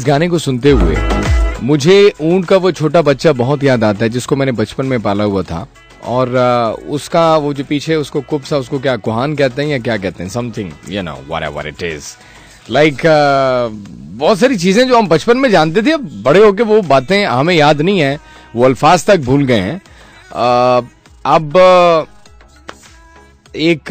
[SPEAKER 1] इस गाने को सुनते हुए मुझे ऊंट का वो छोटा बच्चा बहुत याद आता है जिसको मैंने बचपन में पाला हुआ था, और उसका वो जो पीछे उसको कुब्सा, उसको क्या कुहान कहते हैं या क्या कहते हैं, something you know whatever it is, like बहुत सारी चीजें जो हम बचपन में जानते थे, अब बड़े होके वो बातें हमें याद नहीं है, वो अल्फाज तक भूल गए हैं। अब एक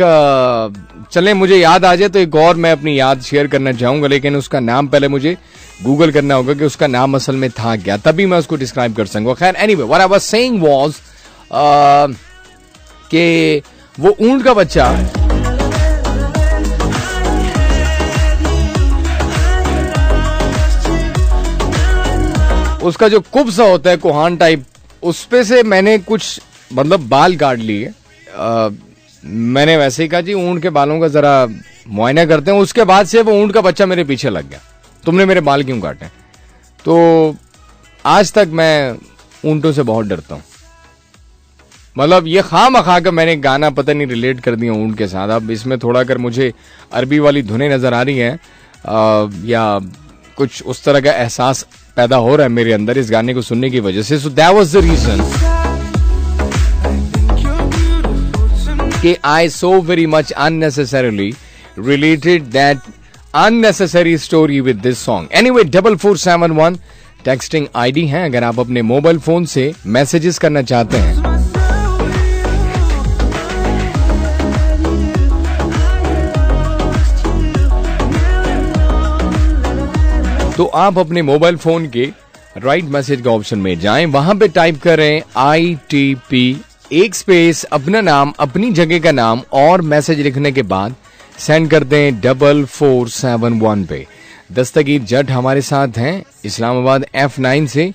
[SPEAKER 1] चले मुझे याद आ जाए तो एक और मैं अपनी याद शेयर करना चाहूंगा, लेकिन उसका नाम पहले मुझे गूगल करना होगा कि उसका नाम असल में था क्या, तभी मैं उसको डिस्क्राइब कर सकूंगा। खैर anyway, what I was saying was कि वो ऊंट का बच्चा उसका जो कुब्सा होता है कुहान टाइप, उस पे से मैंने कुछ मतलब बाल काट लिए। मैंने वैसे ही कहा जी ऊंट के बालों का जरा मुआयना करते हैं, उसके बाद से वो ऊंट का बच्चा मेरे पीछे लग गया, तुमने मेरे बाल क्यों काटे। तो आज तक मैं ऊंटों से बहुत डरता हूं, मतलब ये खामखा कर मैंने गाना पता नहीं रिलेट कर दिया ऊंट के साथ। अब इसमें थोड़ा कर मुझे अरबी वाली धुनें नजर आ रही हैं या कुछ उस तरह का एहसास पैदा हो रहा है मेरे अंदर इस गाने को सुनने की वजह से। So that was the reason कि I so very much unnecessarily related that unnecessary story with this song. Anyway, 4471 texting ID है अगर आप अपने मोबाइल फोन से मैसेजेस करना चाहते हैं। तो आप अपने मोबाइल फोन के राइट मैसेज का ऑप्शन में जाएं, वहां पे टाइप करें ITP, एक स्पेस, अपना नाम, अपनी जगह का नाम और मैसेज लिखने के बाद सेंड कर दें 4471 पे। दस्तगीर जट हमारे साथ हैं इस्लामाबाद F9 से।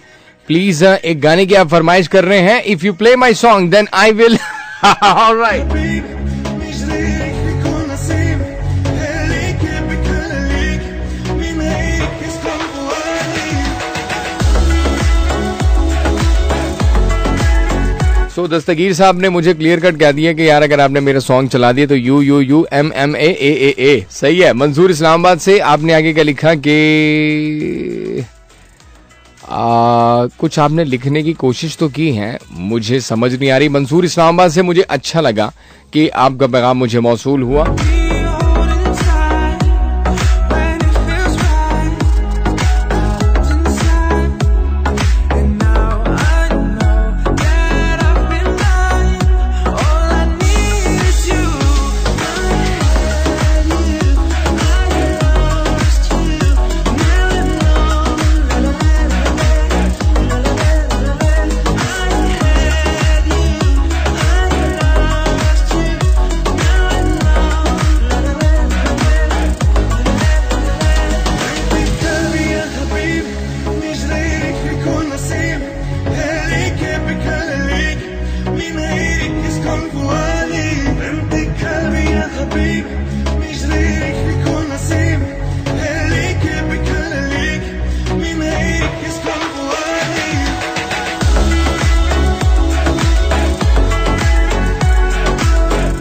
[SPEAKER 1] प्लीज एक गाने की आप फरमाइश कर रहे हैं। If you play my song then I will alright. So Dastagir साहब ने मुझे क्लियर कट कह दिया कि यार अगर आपने मेरा सॉन्ग चला दिया तो UMMAAAA सही है। मंसूर इस्लामाबाद से आपने आगे क्या लिखा कि कुछ आपने लिखने की कोशिश तो की है, मुझे समझ नहीं आ रही। मंसूर इस्लामाबाद से मुझे अच्छा लगा कि आपका पैगाम मुझे मौसूल हुआ।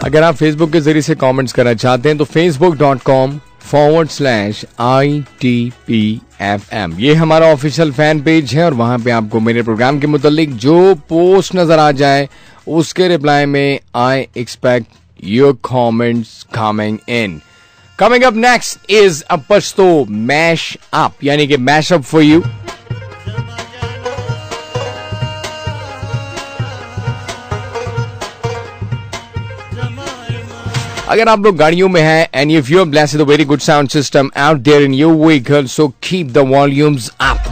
[SPEAKER 1] अगर आप फेसबुक के जरिए से कमेंट्स करना चाहते हैं तो facebook.com/ITPFM ये हमारा ऑफिशियल फैन पेज है और वहां पे आपको मेरे प्रोग्राम के मुतालिक जो पोस्ट नजर आ जाए उसके रिप्लाई में I expect your comments coming in. Coming up next is a Pashto mash up, यानी कि मैश अप फॉर यू। अगर आप लोग गाड़ियों में हैं and if you are blessed with a very good sound system out there in your vehicle, so keep the volumes up.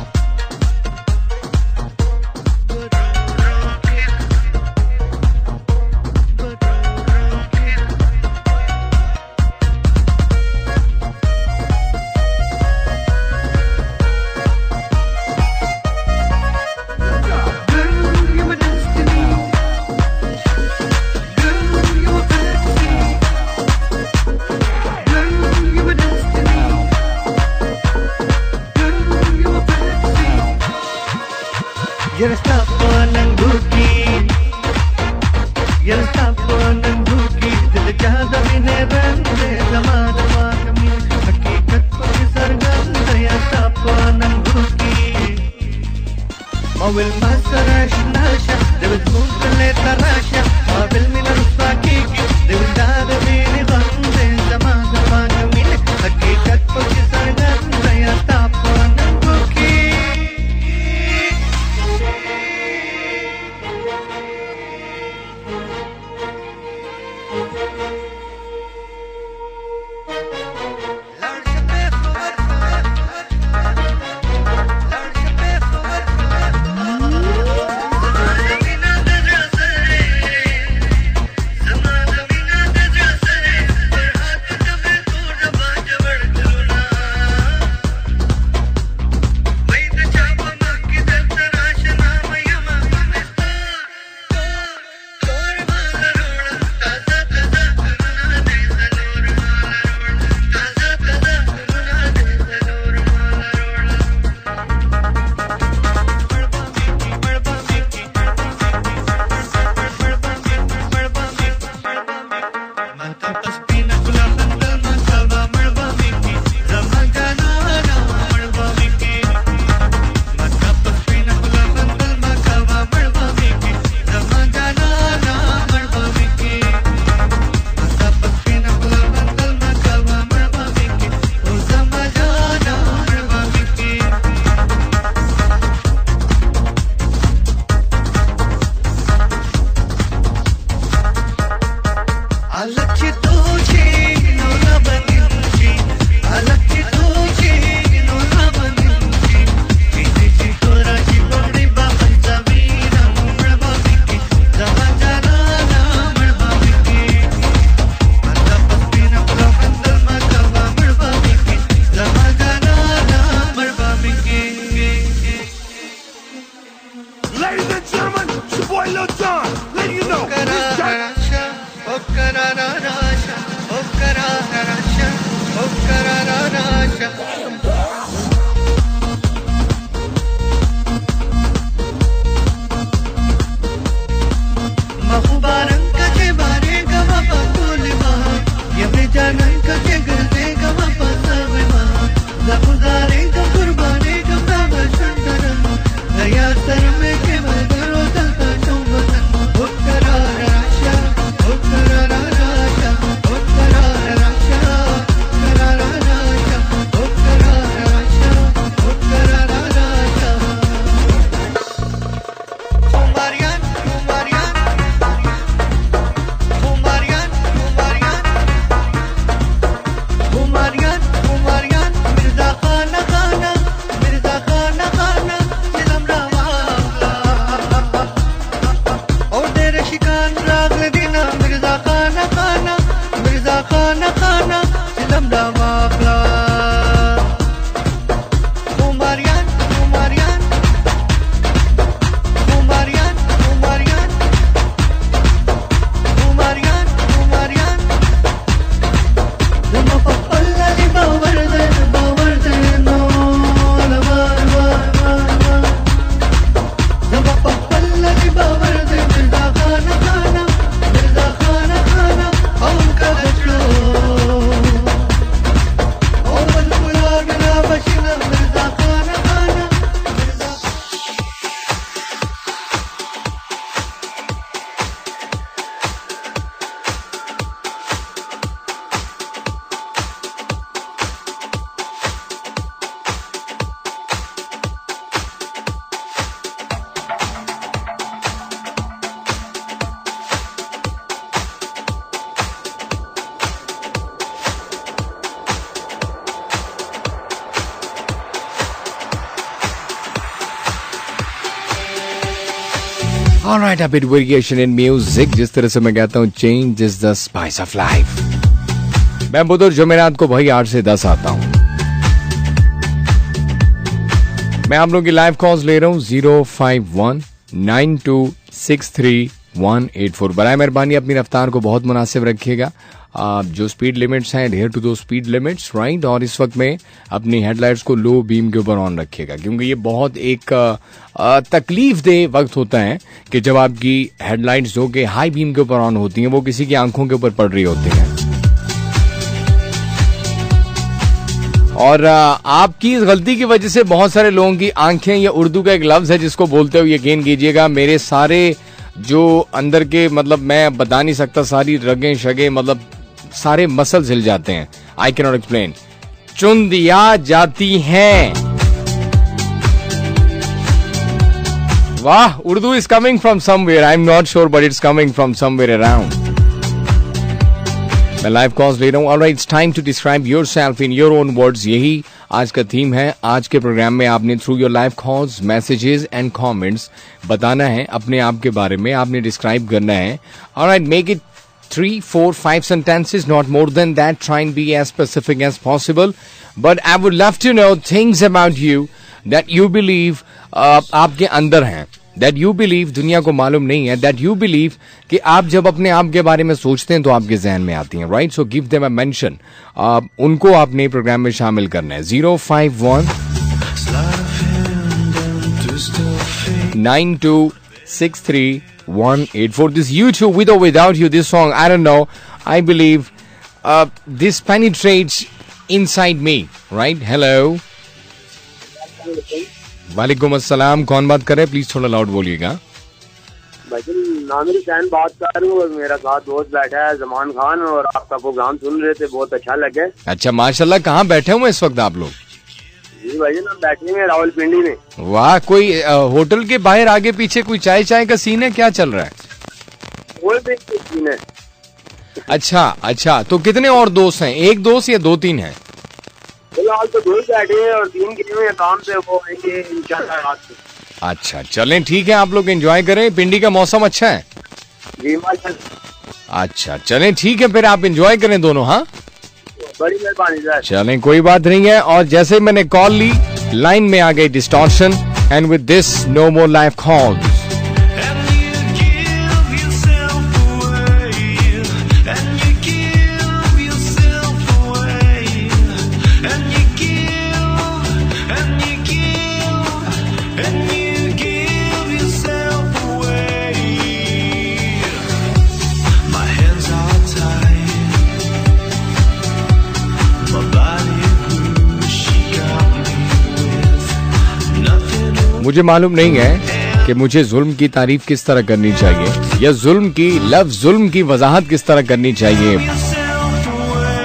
[SPEAKER 1] Alright, a bit variation in music. जिस तरह से मैं कहता हूँ change is the spice of life. मैं बुधवार जुमेरात को भाई 8 से 10 आता हूँ. मैं आप लोगों की लाइव कॉल्स ले रहा हूँ 05192631184. बराए मेहरबानी अपनी रफ्तार को बहुत मुनासिब रखिएगा. जो स्पीड लिमिट्स हैं adhere to those speed limits, right? और इस वक्त में अपनी हेडलाइट्स को लो बीम के ऊपर ऑन रखिएगा, क्योंकि ये बहुत एक तकलीफ दे वक्त होता है कि जब आपकी हेडलाइट्स जो कि हाई बीम के ऊपर ऑन होती हैं वो किसी की आंखों के ऊपर पड़ रही होती हैं. और आपकी इस गलती की वजह से बहुत सारे लोगों की आंखें, या उर्दू का एक लफ्ज है जिसको बोलते हुए यकीन कीजिएगा मेरे सारे जो अंदर के, मतलब मैं बता नहीं सकता, सारी रगें शगे, मतलब सारे मसल्स हिल जाते हैं. I can not explain. चुन दिया जाती हैं. वाह, Urdu is coming from somewhere. I am not sure but it's coming from somewhere around. मैं लाइव कॉल्स ले रहा हूँ. Alright, it's time to describe yourself in your own words. यही आज का थीम है. आज के प्रोग्राम में आपने through your live calls, messages and comments बताना है अपने आप के बारे में. आपने डिस्क्राइब करना है. Alright, make it 3, 4, 5 sentences, not more than that. Try and be as specific as possible. But I would love to know things about you that you believe आपके अंदर हैं, that you believe दुनिया को मालूम नहीं है, that you believe कि आप जब अपने आप के बारे में सोचते हैं तो आपके जहन में आती हैं, right? So give them a mention. उनको आपने प्रोग्राम में शामिल करना है. 05192631184. This YouTube, with or without you, this song, I don't know, I believe this penetrates inside me, right? Hello. वालेकुम अस्सलाम. कौन बात कर रहे हैं? प्लीज थोड़ा लाउड बोलिएगा.
[SPEAKER 6] भाई नामिर हुसैन बात कर रहा हूँ. मेरा साथ दोस्त बैठा है जमान खान, और आपका प्रोग्राम सुन रहे थे, बहुत अच्छा लगे.
[SPEAKER 1] अच्छा, माशाल्लाह. कहाँ बैठे हुए इस वक्त आप लोग?
[SPEAKER 6] जी भाई ना, बैठे हैं रावलपिंडी में.
[SPEAKER 1] वाह, कोई होटल के बाहर आगे पीछे कोई चाय का सीन है? क्या चल रहा है?
[SPEAKER 6] सीन है.
[SPEAKER 1] अच्छा. तो कितने और दोस्त हैं? एक दोस्त या 2-3 हैं?
[SPEAKER 6] फिलहाल तो 2 ही बैठे हैं और 3 गए हुए काम पे, वो आएंगे इंशाल्लाह रात को.
[SPEAKER 1] अच्छा, चलें ठीक है. आप लोग एंजॉय करें. पिंडी का मौसम अच्छा है?
[SPEAKER 6] जी माशाल्लाह.
[SPEAKER 1] अच्छा, चलें ठीक है. फिर आप एंजॉय करें दोनों. हाँ,
[SPEAKER 6] बड़ी मेहरबानी सर.
[SPEAKER 1] चलें, कोई बात नहीं है. और जैसे मैंने कॉल ली, लाइन में आ गई distortion. And with this, no more live calls. मुझे मालूम नहीं है कि मुझे जुल्म की तारीफ किस तरह करनी चाहिए या जुल्म की वजाहत किस तरह करनी चाहिए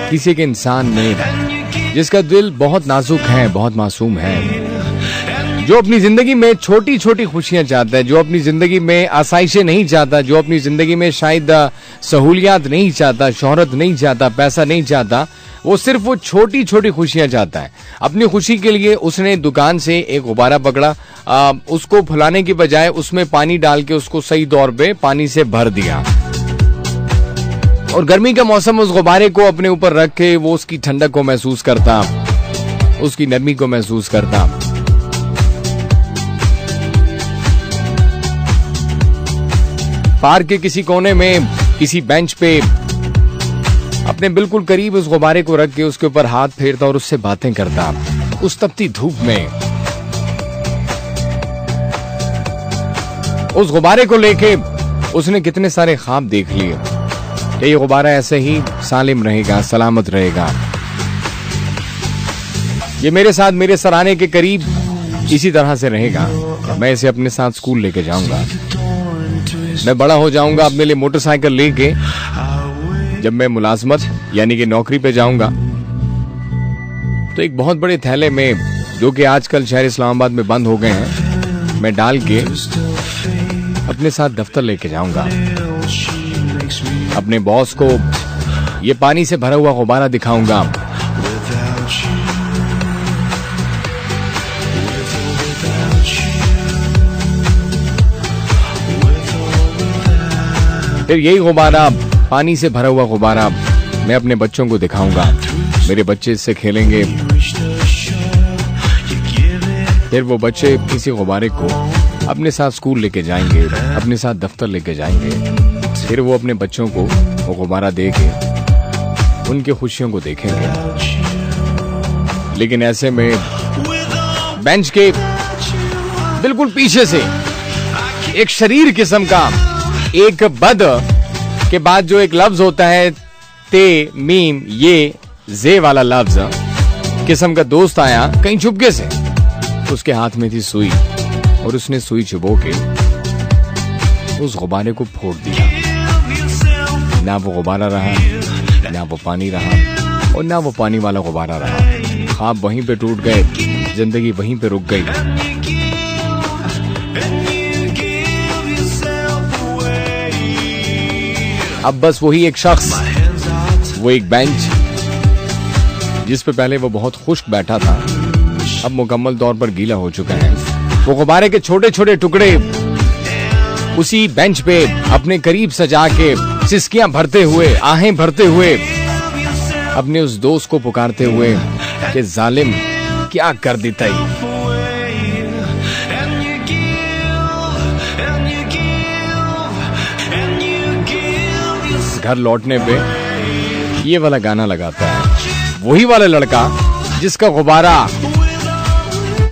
[SPEAKER 1] किसी के इंसान में जिसका दिल बहुत नाजुक है, बहुत मासूम है, जो अपनी जिंदगी में छोटी छोटी खुशियां चाहता है, जो अपनी जिंदगी में आसाइशें नहीं चाहता, जो अपनी जिंदगी में शायद सहूलियात नहीं चाहता, शोहरत नहीं चाहता, पैसा नहीं चाहता, वो छोटी छोटी खुशियां चाहता है। अपनी खुशी के लिए उसने दुकान से एक गुब्बारा पकड़ा, उसको फुलाने की बजाय उसमें पानी डाल के उसको सही दौर पे पानी से भर दिया और गर्मी का मौसम उस गुब्बारे को अपने ऊपर रख के वो उसकी ठंडक को महसूस करता, उसकी नरमी को महसूस करता। पार्क के किसी कोने में किसी बेंच पे अपने बिल्कुल करीब उस गुब्बारे को रख के उसके ऊपर हाथ फेरता और उससे बातें करता उस तपती धूप में। उस गुब्बारे को लेके उसने कितने सारे ख्वाब देख लिए कि ये गुब्बारा ऐसे ही सालिम रहेगा, सलामत रहेगा, ये मेरे साथ मेरे सराने के करीब इसी तरह से रहेगा, मैं इसे अपने साथ स्कूल लेके जाऊंगा, मैं बड़ा हो जाऊंगा अपने लिए मोटरसाइकिल लेके, जब मैं मुलाजमत यानी कि नौकरी पे जाऊंगा तो एक बहुत बड़े थैले में, जो कि आजकल शहर इस्लामाबाद में बंद हो गए हैं, मैं डाल के अपने साथ दफ्तर लेके जाऊंगा। अपने बॉस को ये पानी से भरा हुआ गुब्बारा दिखाऊंगा। फिर यही गुब्बारा, पानी से भरा हुआ गुब्बारा, मैं अपने बच्चों को दिखाऊंगा, मेरे बच्चे इससे खेलेंगे। फिर वो बच्चे इसी गुब्बारे को अपने साथ स्कूल लेके जाएंगे, अपने साथ दफ्तर लेके जाएंगे। फिर वो अपने बच्चों को वो गुब्बारा दे के उनकी खुशियों को देखेंगे। लेकिन ऐसे में बेंच के बिल्कुल पीछे से एक शरीर किस्म का एक बद के बाद जो एक लफ्ज होता है ते मीम ये जे वाला लफ्ज किस्म का दोस्त आया कहीं चुपके से, उसके हाथ में थी सुई और उसने सुई चुबो के उस गुब्बारे को फोड़ दिया। ना वो गुब्बारा रहा, ना वो पानी रहा और ना वो पानी वाला गुब्बारा रहा। ख्वाब वहीं पे टूट गए, जिंदगी वहीं पे रुक गई। अब बस वही एक शख्स, वो एक बेंच जिस पे पहले वो बहुत खुश्क बैठा था, अब मुकम्मल तौर पर गीला हो चुका है। वो गुब्बारे के छोटे छोटे टुकड़े उसी बेंच पे अपने करीब सजा के सिसकियां भरते हुए, आहें भरते हुए अपने उस दोस्त को पुकारते हुए कि जालिम क्या कर देता ही। घर लौटने पे ये वाला गाना लगाता है वही वाला लड़का जिसका गुब्बारा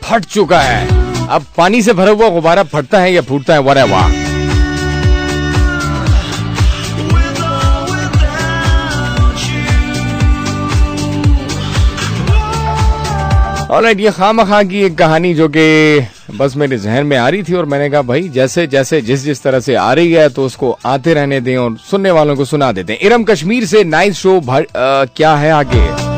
[SPEAKER 1] फट चुका है। अब पानी से भरा हुआ गुब्बारा फटता है या फूटता है, वाह वाह। ऑलराइट, ये खामखा की एक कहानी जो कि बस मेरे जहन में आ रही थी और मैंने कहा भाई जैसे जैसे जिस तरह से आ रही है तो उसको आते रहने दें और सुनने वालों को सुना देते हैं। इरम कश्मीर से नाइस शो। क्या है आगे?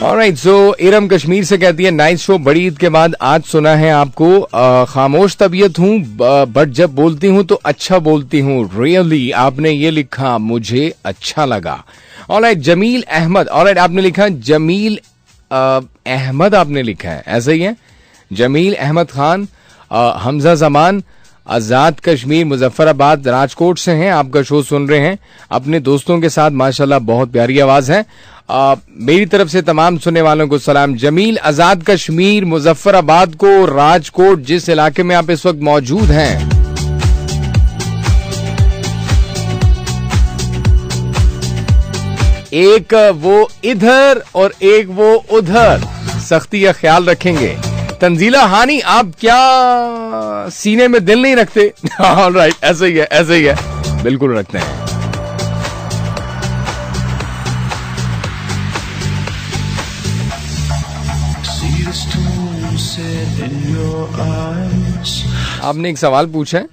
[SPEAKER 1] ऑलराइट, सो इरम कश्मीर से कहती है नाइस शो, बड़ी ईद के बाद आज सुना है आपको। खामोश तबीयत हूँ बट जब बोलती हूँ तो अच्छा बोलती हूँ। रियली आपने ये लिखा, मुझे अच्छा लगा। ऑलराइट, जमील अहमद। ऑलराइट, आपने लिखा जमील अहमद, आपने लिखा है ऐसा ही है। जमील अहमद खान, हमजा जमान, आजाद कश्मीर, मुजफ्फराबाद, राजकोट से हैं, आपका शो सुन रहे हैं अपने दोस्तों के साथ। माशाल्लाह बहुत प्यारी आवाज है। मेरी तरफ से तमाम सुनने वालों को सलाम। जमील, आजाद कश्मीर, मुजफ्फराबाद को, राजकोट, जिस इलाके में आप इस वक्त मौजूद हैं, एक वो इधर और एक वो उधर, सख्ती का ख्याल रखेंगे। तंजीला हानी, आप क्या सीने में दिल नहीं रखते? ऑलराइट, ऐसा ही है, ऐसा ही है, बिल्कुल रखते हैं।
[SPEAKER 8] See the storm set in your eyes.
[SPEAKER 1] आपने एक सवाल पूछा है,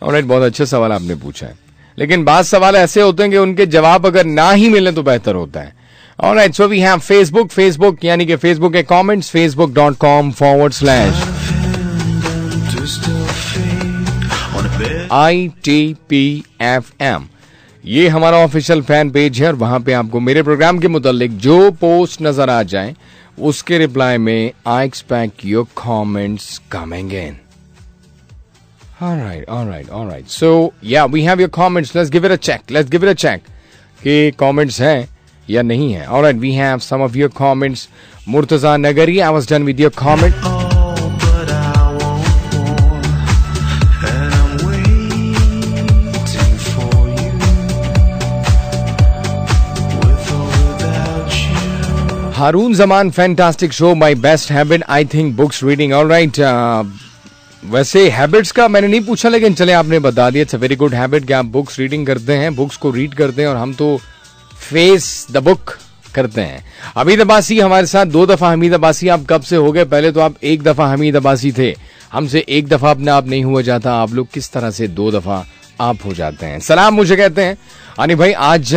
[SPEAKER 1] ऑलराइट, बहुत अच्छा सवाल आपने पूछा है, लेकिन बाद सवाल ऐसे होते हैं कि उनके जवाब अगर ना ही मिले तो बेहतर होता है. Alright, so we have Facebook यानी कि फेसबुक के कमेंट्स, facebook.com/ITPFM. ये हमारा ऑफिशियल फैन पेज है और वहां पे आपको मेरे प्रोग्राम के मुतालिक जो पोस्ट नजर आ जाए उसके रिप्लाई में I expect your comments coming in. Alright. So, yeah, we have your comments. Let's give it a check. कि comments हैं या नहीं है. Alright, we have some of your comments. Murtaza Nagari, I was done with your comment.
[SPEAKER 8] But I want more, and I'm waiting for you, with or without you.
[SPEAKER 1] Haroon Zaman, fantastic show. My best habit, I think, books reading. Alright, वैसे habits का मैंने नहीं पूछा, लेकिन चले आपने बता दिया. It's a very good habit कि आप बुक्स रीडिंग करते हैं, बुक्स को रीड करते हैं, और हम तो फेस द बुक करते हैं. हमीद अब्बासी हमारे साथ 2 दफा. हमीद अब्बासी आप कब से हो गए? पहले तो आप 1 दफा हमीद अब्बासी थे. हमसे 1 दफा अपने आप नहीं हुआ जाता, आप लोग किस तरह से 2 दफा आप हो जाते हैं. सलाम मुझे कहते हैं अनी भाई, आज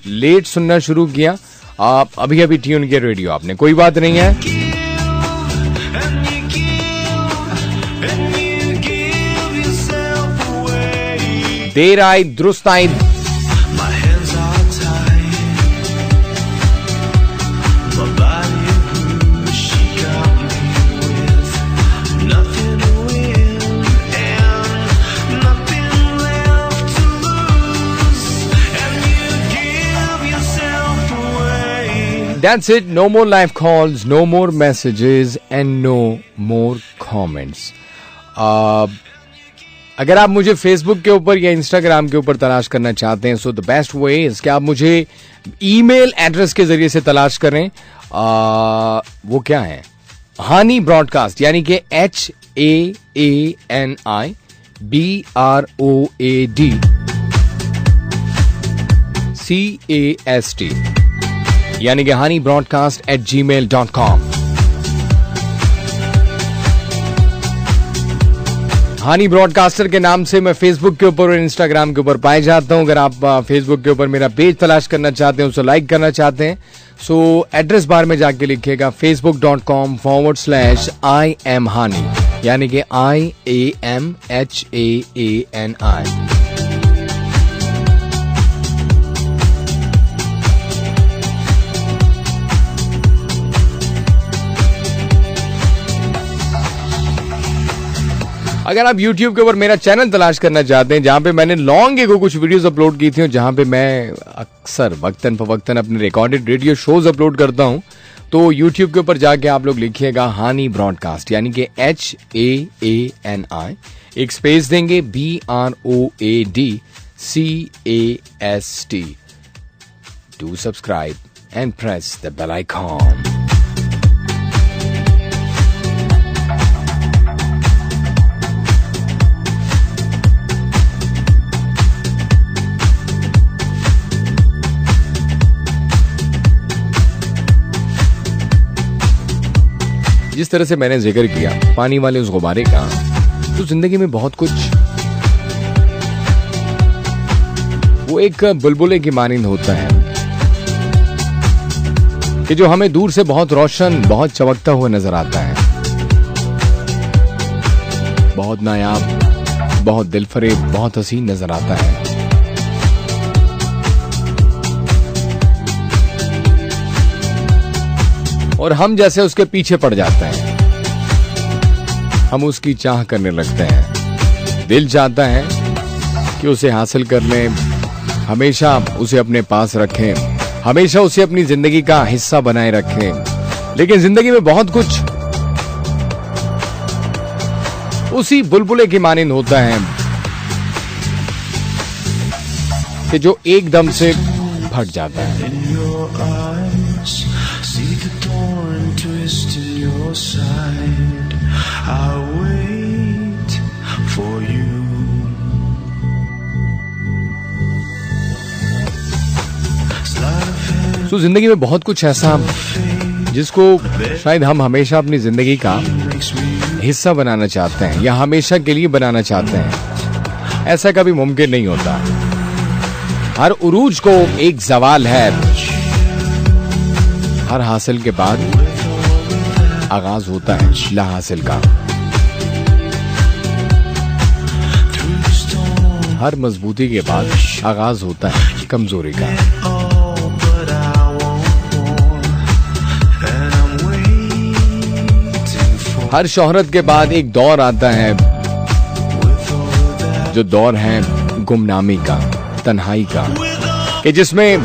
[SPEAKER 1] लेट सुनना शुरू किया, आप अभी ट्यून किया रेडियो आपने, कोई बात नहीं है. देर आए दुरुस्त आए.
[SPEAKER 8] My hands are tied, my body bruised. She got me with nothing to win and nothing left to lose, and you give yourself away.
[SPEAKER 1] That's it. No more live calls, no more messages, and no more comments. अगर आप मुझे Facebook के ऊपर या Instagram के ऊपर तलाश करना चाहते हैं, so the best way is कि आप मुझे ईमेल एड्रेस के जरिए से तलाश करें. वो क्या है? हानी ब्रॉडकास्ट, यानी कि HAANIBROADCAST, यानी कि honeybroadcast@gmail.com. हानी ब्रॉडकास्टर के नाम से मैं फेसबुक के ऊपर और इंस्टाग्राम के ऊपर पाए जाता हूं. अगर आप फेसबुक के ऊपर मेरा पेज तलाश करना चाहते हैं, उसे लाइक करना चाहते हैं, सो एड्रेस बार में जाके लिखिएगा facebook.com/IamHani, यानी कि IAMHAANI. अगर आप YouTube के ऊपर मेरा चैनल तलाश करना चाहते हैं, जहां पे मैंने लॉन्ग एगो कुछ वीडियोस अपलोड की थी और जहां पे मैं अक्सर वक्तन फवक्तन अपने रिकॉर्डेड रेडियो शोज अपलोड करता हूं, तो YouTube के ऊपर जाके आप लोग लिखिएगा हानी ब्रॉडकास्ट, यानी कि HAANI, एक स्पेस देंगे BROADCAST. Do subscribe and press the bell icon. जिस तरह से मैंने जिक्र किया पानी वाले उस गुब्बारे का, तो जिंदगी में बहुत कुछ वो एक बुलबुले की मानिंद होता है कि जो हमें दूर से बहुत रोशन, बहुत चमकता हुआ नजर आता है, बहुत नायाब, बहुत दिलफरेब, बहुत हसीन नजर आता है. और हम जैसे उसके पीछे पड़ जाते हैं, हम उसकी चाह करने लगते हैं. दिल चाहता है कि उसे हासिल कर लें, हमेशा उसे अपने पास रखें, हमेशा उसे अपनी जिंदगी का हिस्सा बनाए रखें. लेकिन जिंदगी में बहुत कुछ उसी बुलबुले की मानिंद होता है कि जो एकदम से फट जाता है.
[SPEAKER 8] Twist in your side, I'll wait for you.
[SPEAKER 1] So, जिंदगी में बहुत कुछ ऐसा जिसको शायद हम हमेशा अपनी जिंदगी का हिस्सा बनाना चाहते हैं या हमेशा के लिए बनाना चाहते हैं, ऐसा कभी मुमकिन नहीं होता। हर उरूज को एक सवाल है, हर हासिल के बाद आगाज होता है ला हासिल का। हर मजबूती के बाद आगाज होता है कमजोरी का। हर शोहरत के बाद एक दौर आता है, जो दौर है गुमनामी का, तन्हाई का, कि जिसमें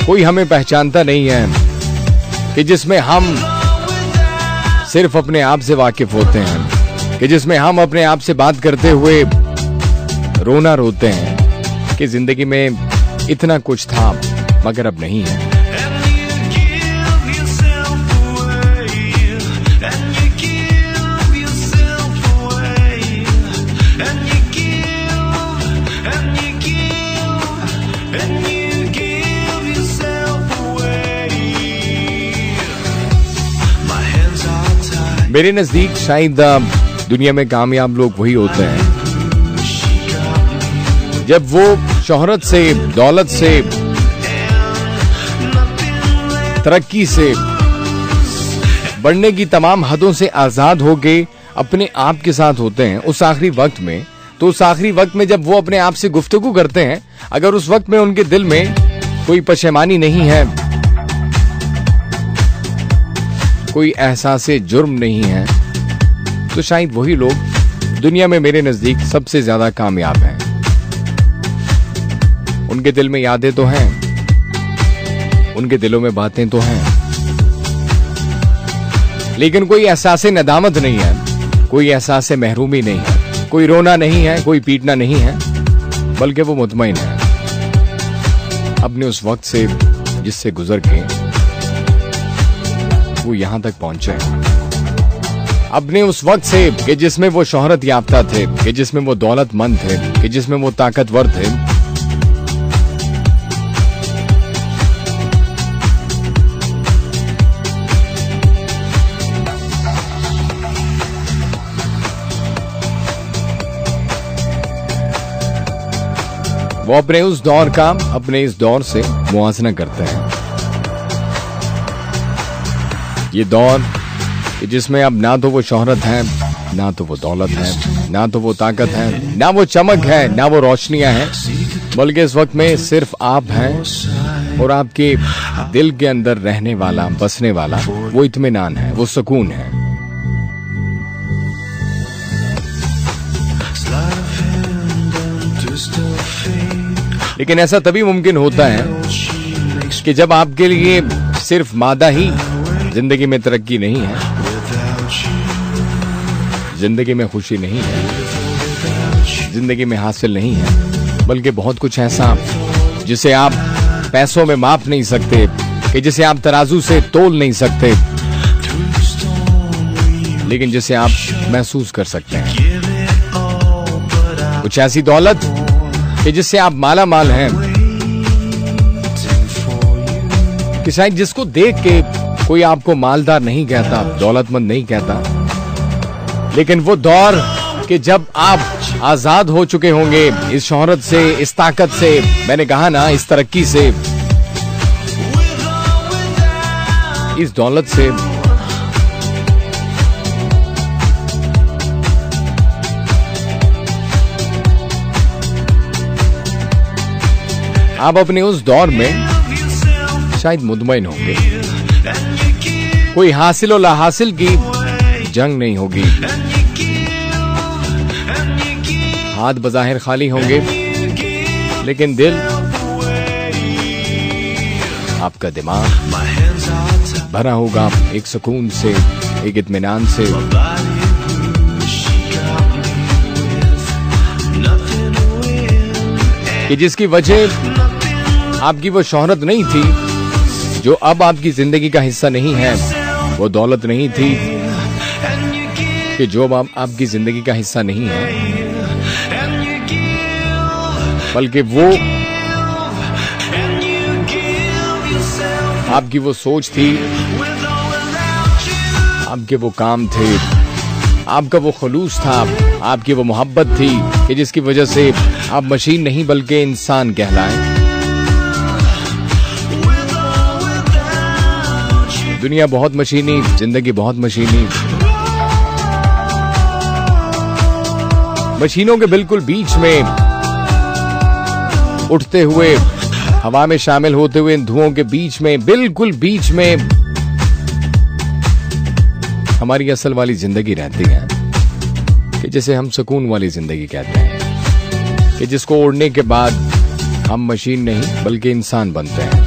[SPEAKER 1] कोई हमें पहचानता नहीं है, कि जिसमें हम सिर्फ अपने आप से वाकिफ होते हैं, कि जिसमें हम अपने आप से बात करते हुए रोना रोते हैं कि जिंदगी में इतना कुछ था मगर अब नहीं है। मेरे नजदीक शायद दुनिया में कामयाब लोग वही होते हैं जब वो शोहरत से, दौलत से, तरक्की से, बढ़ने की तमाम हदों से आजाद होके अपने आप के साथ होते हैं उस आखिरी वक्त में। तो उस आखिरी वक्त में जब वो अपने आप से गुफ्तगू करते हैं, अगर उस वक्त में उनके दिल में कोई पशेमानी नहीं है, कोई एहसासे जुर्म नहीं है, तो शायद वही लोग दुनिया में मेरे नजदीक सबसे ज्यादा कामयाब हैं। उनके दिल में यादें तो हैं, उनके दिलों में बातें तो हैं, लेकिन कोई एहसासे नदामत नहीं है, कोई एहसासे महरूमी नहीं है, कोई रोना नहीं है, कोई पीटना नहीं है, बल्कि वो मुतमईन है अपने उस वक्त से जिससे गुजर के वो यहां तक पहुंचे, अपने उस वक्त से कि जिसमें वो शोहरत याफ्ता थे, कि जिसमें वो दौलतमंद थे, कि जिसमें वो ताकतवर थे। वो अपने उस दौर का अपने इस दौर से मुआवजा करते हैं। ये दौर जिसमें अब ना तो वो शोहरत है, ना तो वो दौलत है, ना तो वो ताकत है, ना वो चमक है, ना वो रोशनियां हैं, बल्कि इस वक्त में सिर्फ आप हैं और आपके दिल के अंदर रहने वाला, बसने वाला वो इत्मीनान है, वो सुकून है। लेकिन ऐसा तभी मुमकिन होता है कि जब आपके लिए सिर्फ मादा ही जिंदगी में तरक्की नहीं है, जिंदगी में खुशी नहीं है, जिंदगी में हासिल नहीं है, बल्कि बहुत कुछ ऐसा जिसे आप पैसों में माप नहीं सकते, कि जिसे आप तराजू से तोल नहीं सकते, लेकिन जिसे आप महसूस कर सकते हैं। कुछ ऐसी दौलत कि जिससे आप माला माल हैं, कि शायद जिसको देख के कोई आपको मालदार नहीं कहता, दौलतमंद नहीं कहता, लेकिन वो दौर कि जब आप आजाद हो चुके होंगे इस शोहरत से, इस ताकत से, मैंने कहा ना इस तरक्की से, इस दौलत से, आप अपने उस दौर में शायद मुतमईन होंगे। कोई हासिल और लाहासिल की जंग नहीं होगी, हाथ बज़ाहिर खाली होंगे, लेकिन दिल, आपका दिमाग भरा होगा एक सुकून से, एक इत्मीनान से। कि जिसकी वजह आपकी वो शोहरत नहीं थी जो अब आपकी जिंदगी का हिस्सा नहीं है, वो दौलत नहीं थी कि जो अब आपकी जिंदगी का हिस्सा नहीं है, बल्कि वो आपकी वो सोच थी, आपके वो काम थे, आपका वो खलूस था, आपकी वो मोहब्बत थी कि जिसकी वजह से आप मशीन नहीं बल्कि इंसान कहलाएं। दुनिया बहुत मशीनी, जिंदगी बहुत मशीनी। मशीनों के बिल्कुल बीच में उठते हुए, हवा में शामिल होते हुए इन धुओं के बीच में, बिल्कुल बीच में हमारी असल वाली जिंदगी रहती है कि जिसे हम सुकून वाली जिंदगी कहते हैं, कि जिसको ओढ़ने के बाद हम मशीन नहीं बल्कि इंसान बनते हैं।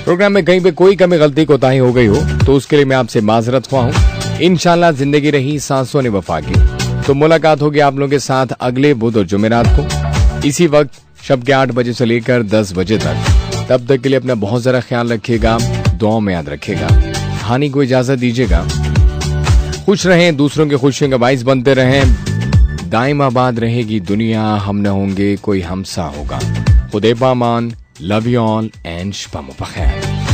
[SPEAKER 1] प्रोग्राम में कहीं पे कोई कमी गलती कोताही हो गई हो तो उसके लिए मैं आपसे माजरत ख्वाह हूं। इंशाल्लाह जिंदगी रही सांसों ने वफा की तो मुलाकात होगी आप लोगों के साथ अगले बुध और जुमेरात को इसी वक्त शब के 8 बजे से लेकर 10 बजे तक। तब तक के लिए अपना बहुत जरा ख्याल रखिएगा, दुआओं में याद रखिएगा। हानि को इजाजत दीजिएगा। खुश रहें, दूसरों की खुशियों का बाइस बनते रहें। दाइम आबाद रहेगी दुनिया, हम न होंगे कोई हमसा होगा। खुदे पामान, लव यू ऑल एंड शब बखैर।